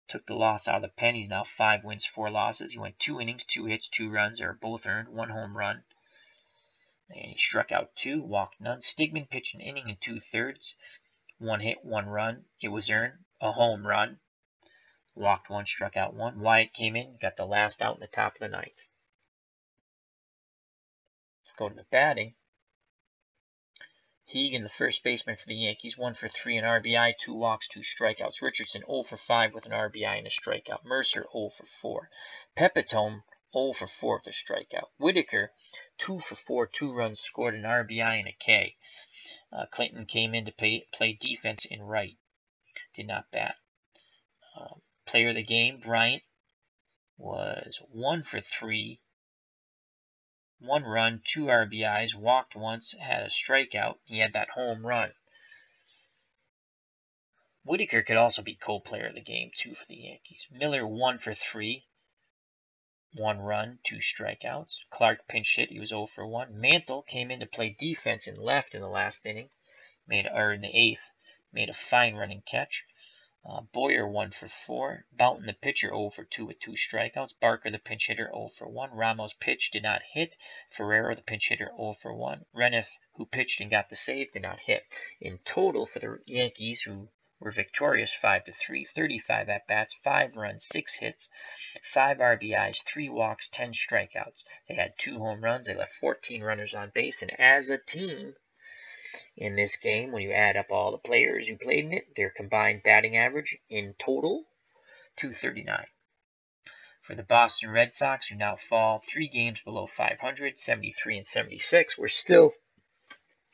took the loss out of the pen. He's now 5 wins, 4 losses. He went 2 innings, 2 hits, 2 runs. They were both earned, 1 home run. And he struck out 2, walked none. Stigman pitched an inning and 2/3. 1 hit, 1 run. It was earned, a home run. Walked 1, struck out 1. Wyatt came in, got the last out in the top of the 9th. Let's go to the batting. Hegan, the first baseman for the Yankees, 1 for 3 in RBI, 2 walks, 2 strikeouts. Richardson 0 for 5 with an RBI and a strikeout. Mercer 0 for 4. Pepitone 0 for 4 with a strikeout. Whitaker 2 for 4, 2 runs scored, an RBI and a K. Clinton came in to play defense in right. Did not bat. Player of the game, Bryant, was 1 for 3. 1 run, 2 RBIs, walked once, had a strikeout. He had that home run. Whitaker could also be co-player of the game, too, for the Yankees. Miller, 1 for 3. 1 run, 2 strikeouts. Clark pinch hit. He was 0 for 1. Mantle came in to play defense in left in the last inning. In the 8th. Made a fine running catch. Boyer 1 for 4. Boughton, the pitcher, 0 for 2 with 2 strikeouts. Barker, the pinch hitter, 0 for 1. Ramos pitched, did not hit. Ferrero, the pinch hitter, 0 for 1. Reniff, who pitched and got the save, did not hit. In total for the Yankees, who were victorious 5-3, 35 at-bats, 5 runs, 6 hits, 5 RBIs, 3 walks, 10 strikeouts. They had 2 home runs. They left 14 runners on base. And as a team, in this game, when you add up all the players who played in it, their combined batting average in total, .239. For the Boston Red Sox, who now fall 3 games below 500, 73 and 76, we're still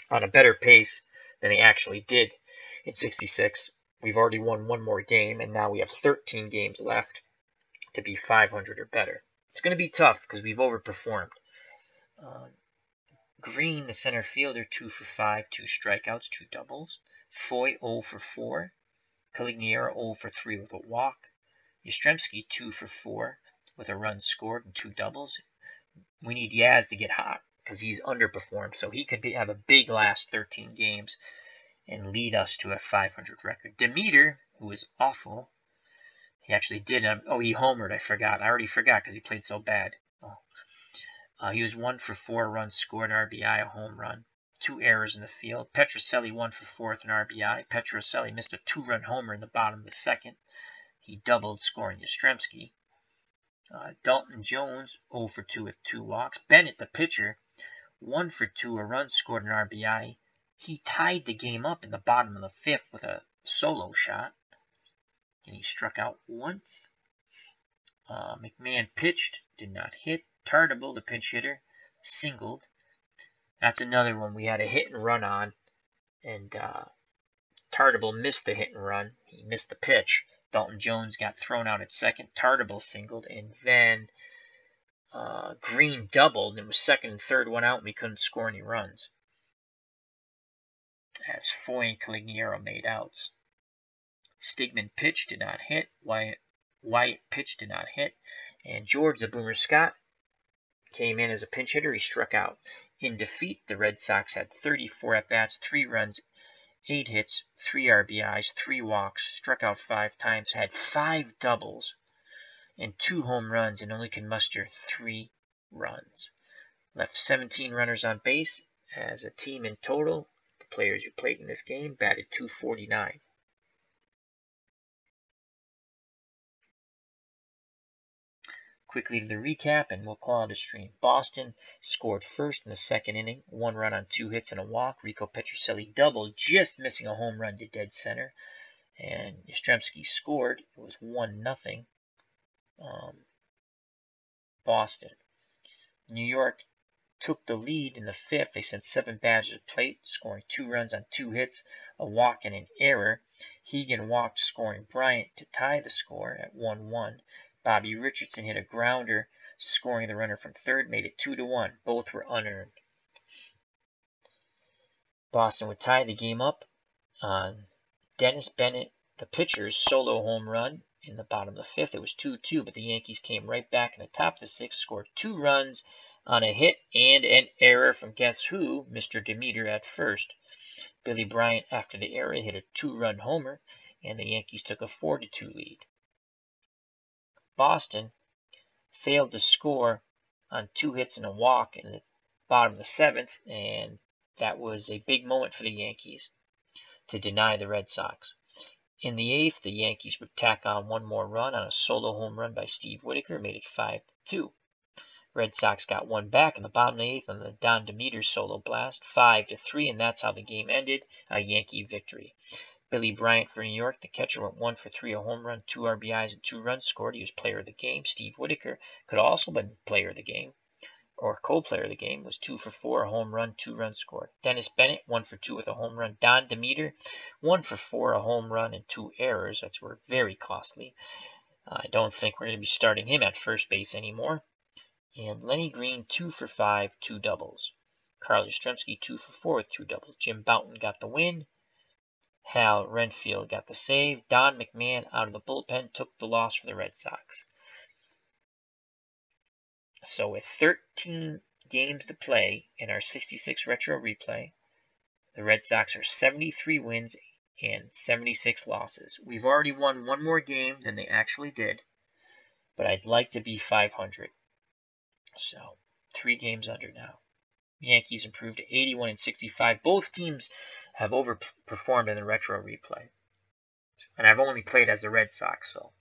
on a better pace than they actually did in 66. We've already won 1 more game, and now we have 13 games left to be 500 or better. It's going to be tough because we've overperformed. Green, the center fielder, 2 for 5, 2 strikeouts, 2 doubles. Foy, 0 for 4. Caligiero, 0 for 3 with a walk. Yastrzemski, 2 for 4 with a run scored and 2 doubles. We need Yaz to get hot because he's underperformed, so he could have a big last 13 games and lead us to a 500 record. Demeter, who was awful, he actually did. He homered. I forgot. I already forgot because he played so bad. He was 1 for 4 runs scored, an RBI, a home run. 2 errors in the field. Petrocelli 1 for 4 with an RBI. Petrocelli missed a 2-run homer in the bottom of the 2nd. He doubled, scoring Yastrzemski. Dalton Jones 0 for 2 with 2 walks. Bennett, the pitcher, 1 for 2, a run scored, an RBI. He tied the game up in the bottom of the 5th with a solo shot, and he struck out once. McMahon pitched, did not hit. Tartable, the pinch hitter, singled. That's another one we had a hit and run on, and Tartable missed the hit and run. He missed the pitch. Dalton Jones got thrown out at second. Tartable singled, and then Green doubled, and it was second and third one out, and we couldn't score any runs, as Foy and Calignero made outs. Stigman pitched, did not hit. Wyatt pitched, did not hit. And George, the Boomer Scott, came in as a pinch hitter. He struck out. In defeat, the Red Sox had 34 at-bats, 3 runs, 8 hits, 3 RBIs, 3 walks, struck out 5 times, had 5 doubles, and 2 home runs, and only can muster 3 runs. Left 17 runners on base. As a team in total, the players who played in this game batted .249. Quickly to the recap, and we'll call it a stream. Boston scored first in the second inning, 1 run on 2 hits and a walk. Rico Petrocelli doubled, just missing a home run to dead center. And Yastrzemski scored. It was 1-0. Boston. New York took the lead in the 5th. They sent 7 batters to the plate, scoring 2 runs on 2 hits, a walk, and an error. Hegan walked, scoring Bryant to tie the score at 1-1. Bobby Richardson hit a grounder, scoring the runner from third, made it 2-1. Both were unearned. Boston would tie the game up on Dennis Bennett, the pitcher's solo home run in the bottom of the 5th. It was 2-2, but the Yankees came right back in the top of the 6th, scored 2 runs on a hit and an error from guess who? Mr. Demeter at first. Billy Bryant, after the error, hit a 2-run homer, and the Yankees took a 4-2 lead. Boston failed to score on 2 hits and a walk in the bottom of the 7th, and that was a big moment for the Yankees to deny the Red Sox. In the 8th, the Yankees would tack on 1 more run on a solo home run by Steve Whitaker, made it 5-2. Red Sox got 1 back in the bottom of the 8th on the Don Demeter solo blast, 5-3, and that's how the game ended, a Yankee victory. Billy Bryant for New York, the catcher, went 1 for 3, a home run, 2 RBIs, and 2 runs scored. He was player of the game. Steve Whitaker could also have been player of the game, or co-player of the game, was 2 for 4, a home run, 2 runs scored. Dennis Bennett, 1 for 2 with a home run. Don Demeter, 1 for 4, a home run, and 2 errors. That's were very costly. I don't think we're going to be starting him at first base anymore. And Lenny Green, 2 for 5, 2 doubles. Carl Yastrzemski, 2 for 4 with 2 doubles. Jim Bouton got the win. Hal Renfield got the save. Don McMahon, out of the bullpen, took the loss for the Red Sox. So with 13 games to play in our 66 Retro Replay, the Red Sox are 73 wins and 76 losses. We've already won 1 more game than they actually did, but I'd like to be 500. So 3 games under now. Yankees improved to 81 and 65. Both teams have overperformed in the Retro Replay. And I've only played as the Red Sox, so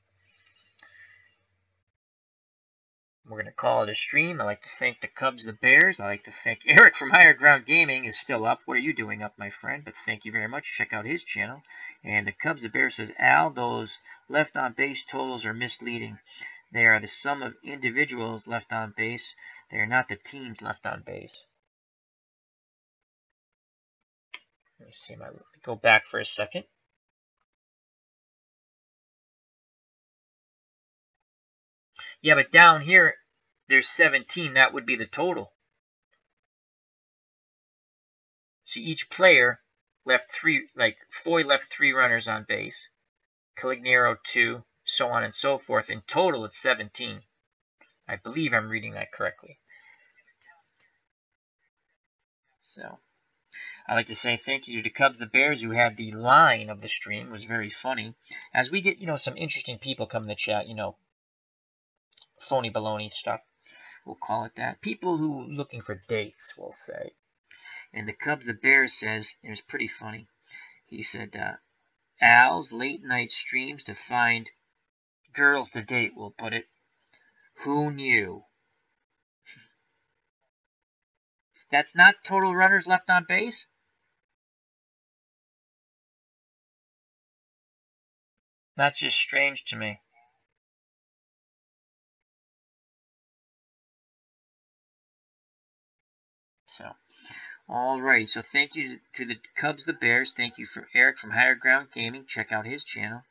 we're going to call it a stream. I'd like to thank the Cubs, the Bears. I'd like to thank Eric from Higher Ground Gaming is still up. What are you doing up, my friend? But thank you very much. Check out his channel. And the Cubs, the Bears says, Al, those left on base totals are misleading. They are the sum of individuals left on base. They are not the teams left on base. Let me see. Let me go back for a second. Yeah, but down here, there's 17. That would be the total. So each player left 3, like Foy left 3 runners on base. Calignero 2, so on and so forth. In total, it's 17. I believe I'm reading that correctly. So I'd like to say thank you to the Cubs, the Bears, who had the line of the stream. It was very funny. As we get, some interesting people come in the chat, phony baloney stuff. We'll call it that. People who looking for dates, we'll say. And the Cubs, the Bears says, it was pretty funny. He said, Al's late night streams to find girls to date, we'll put it. Who knew? That's not total runners left on base? That's just strange to me. So, alrighty. So thank you to the Cubs, the Bears. Thank you for Eric from Higher Ground Gaming. Check out his channel.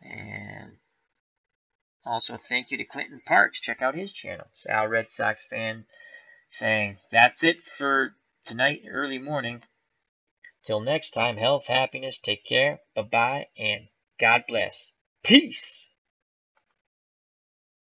And also thank you to Clinton Parks. Check out his channel. It's Al Red Sox fan saying that's it for tonight, early morning. Till next time, health, happiness, take care, bye-bye, and God bless. Peace!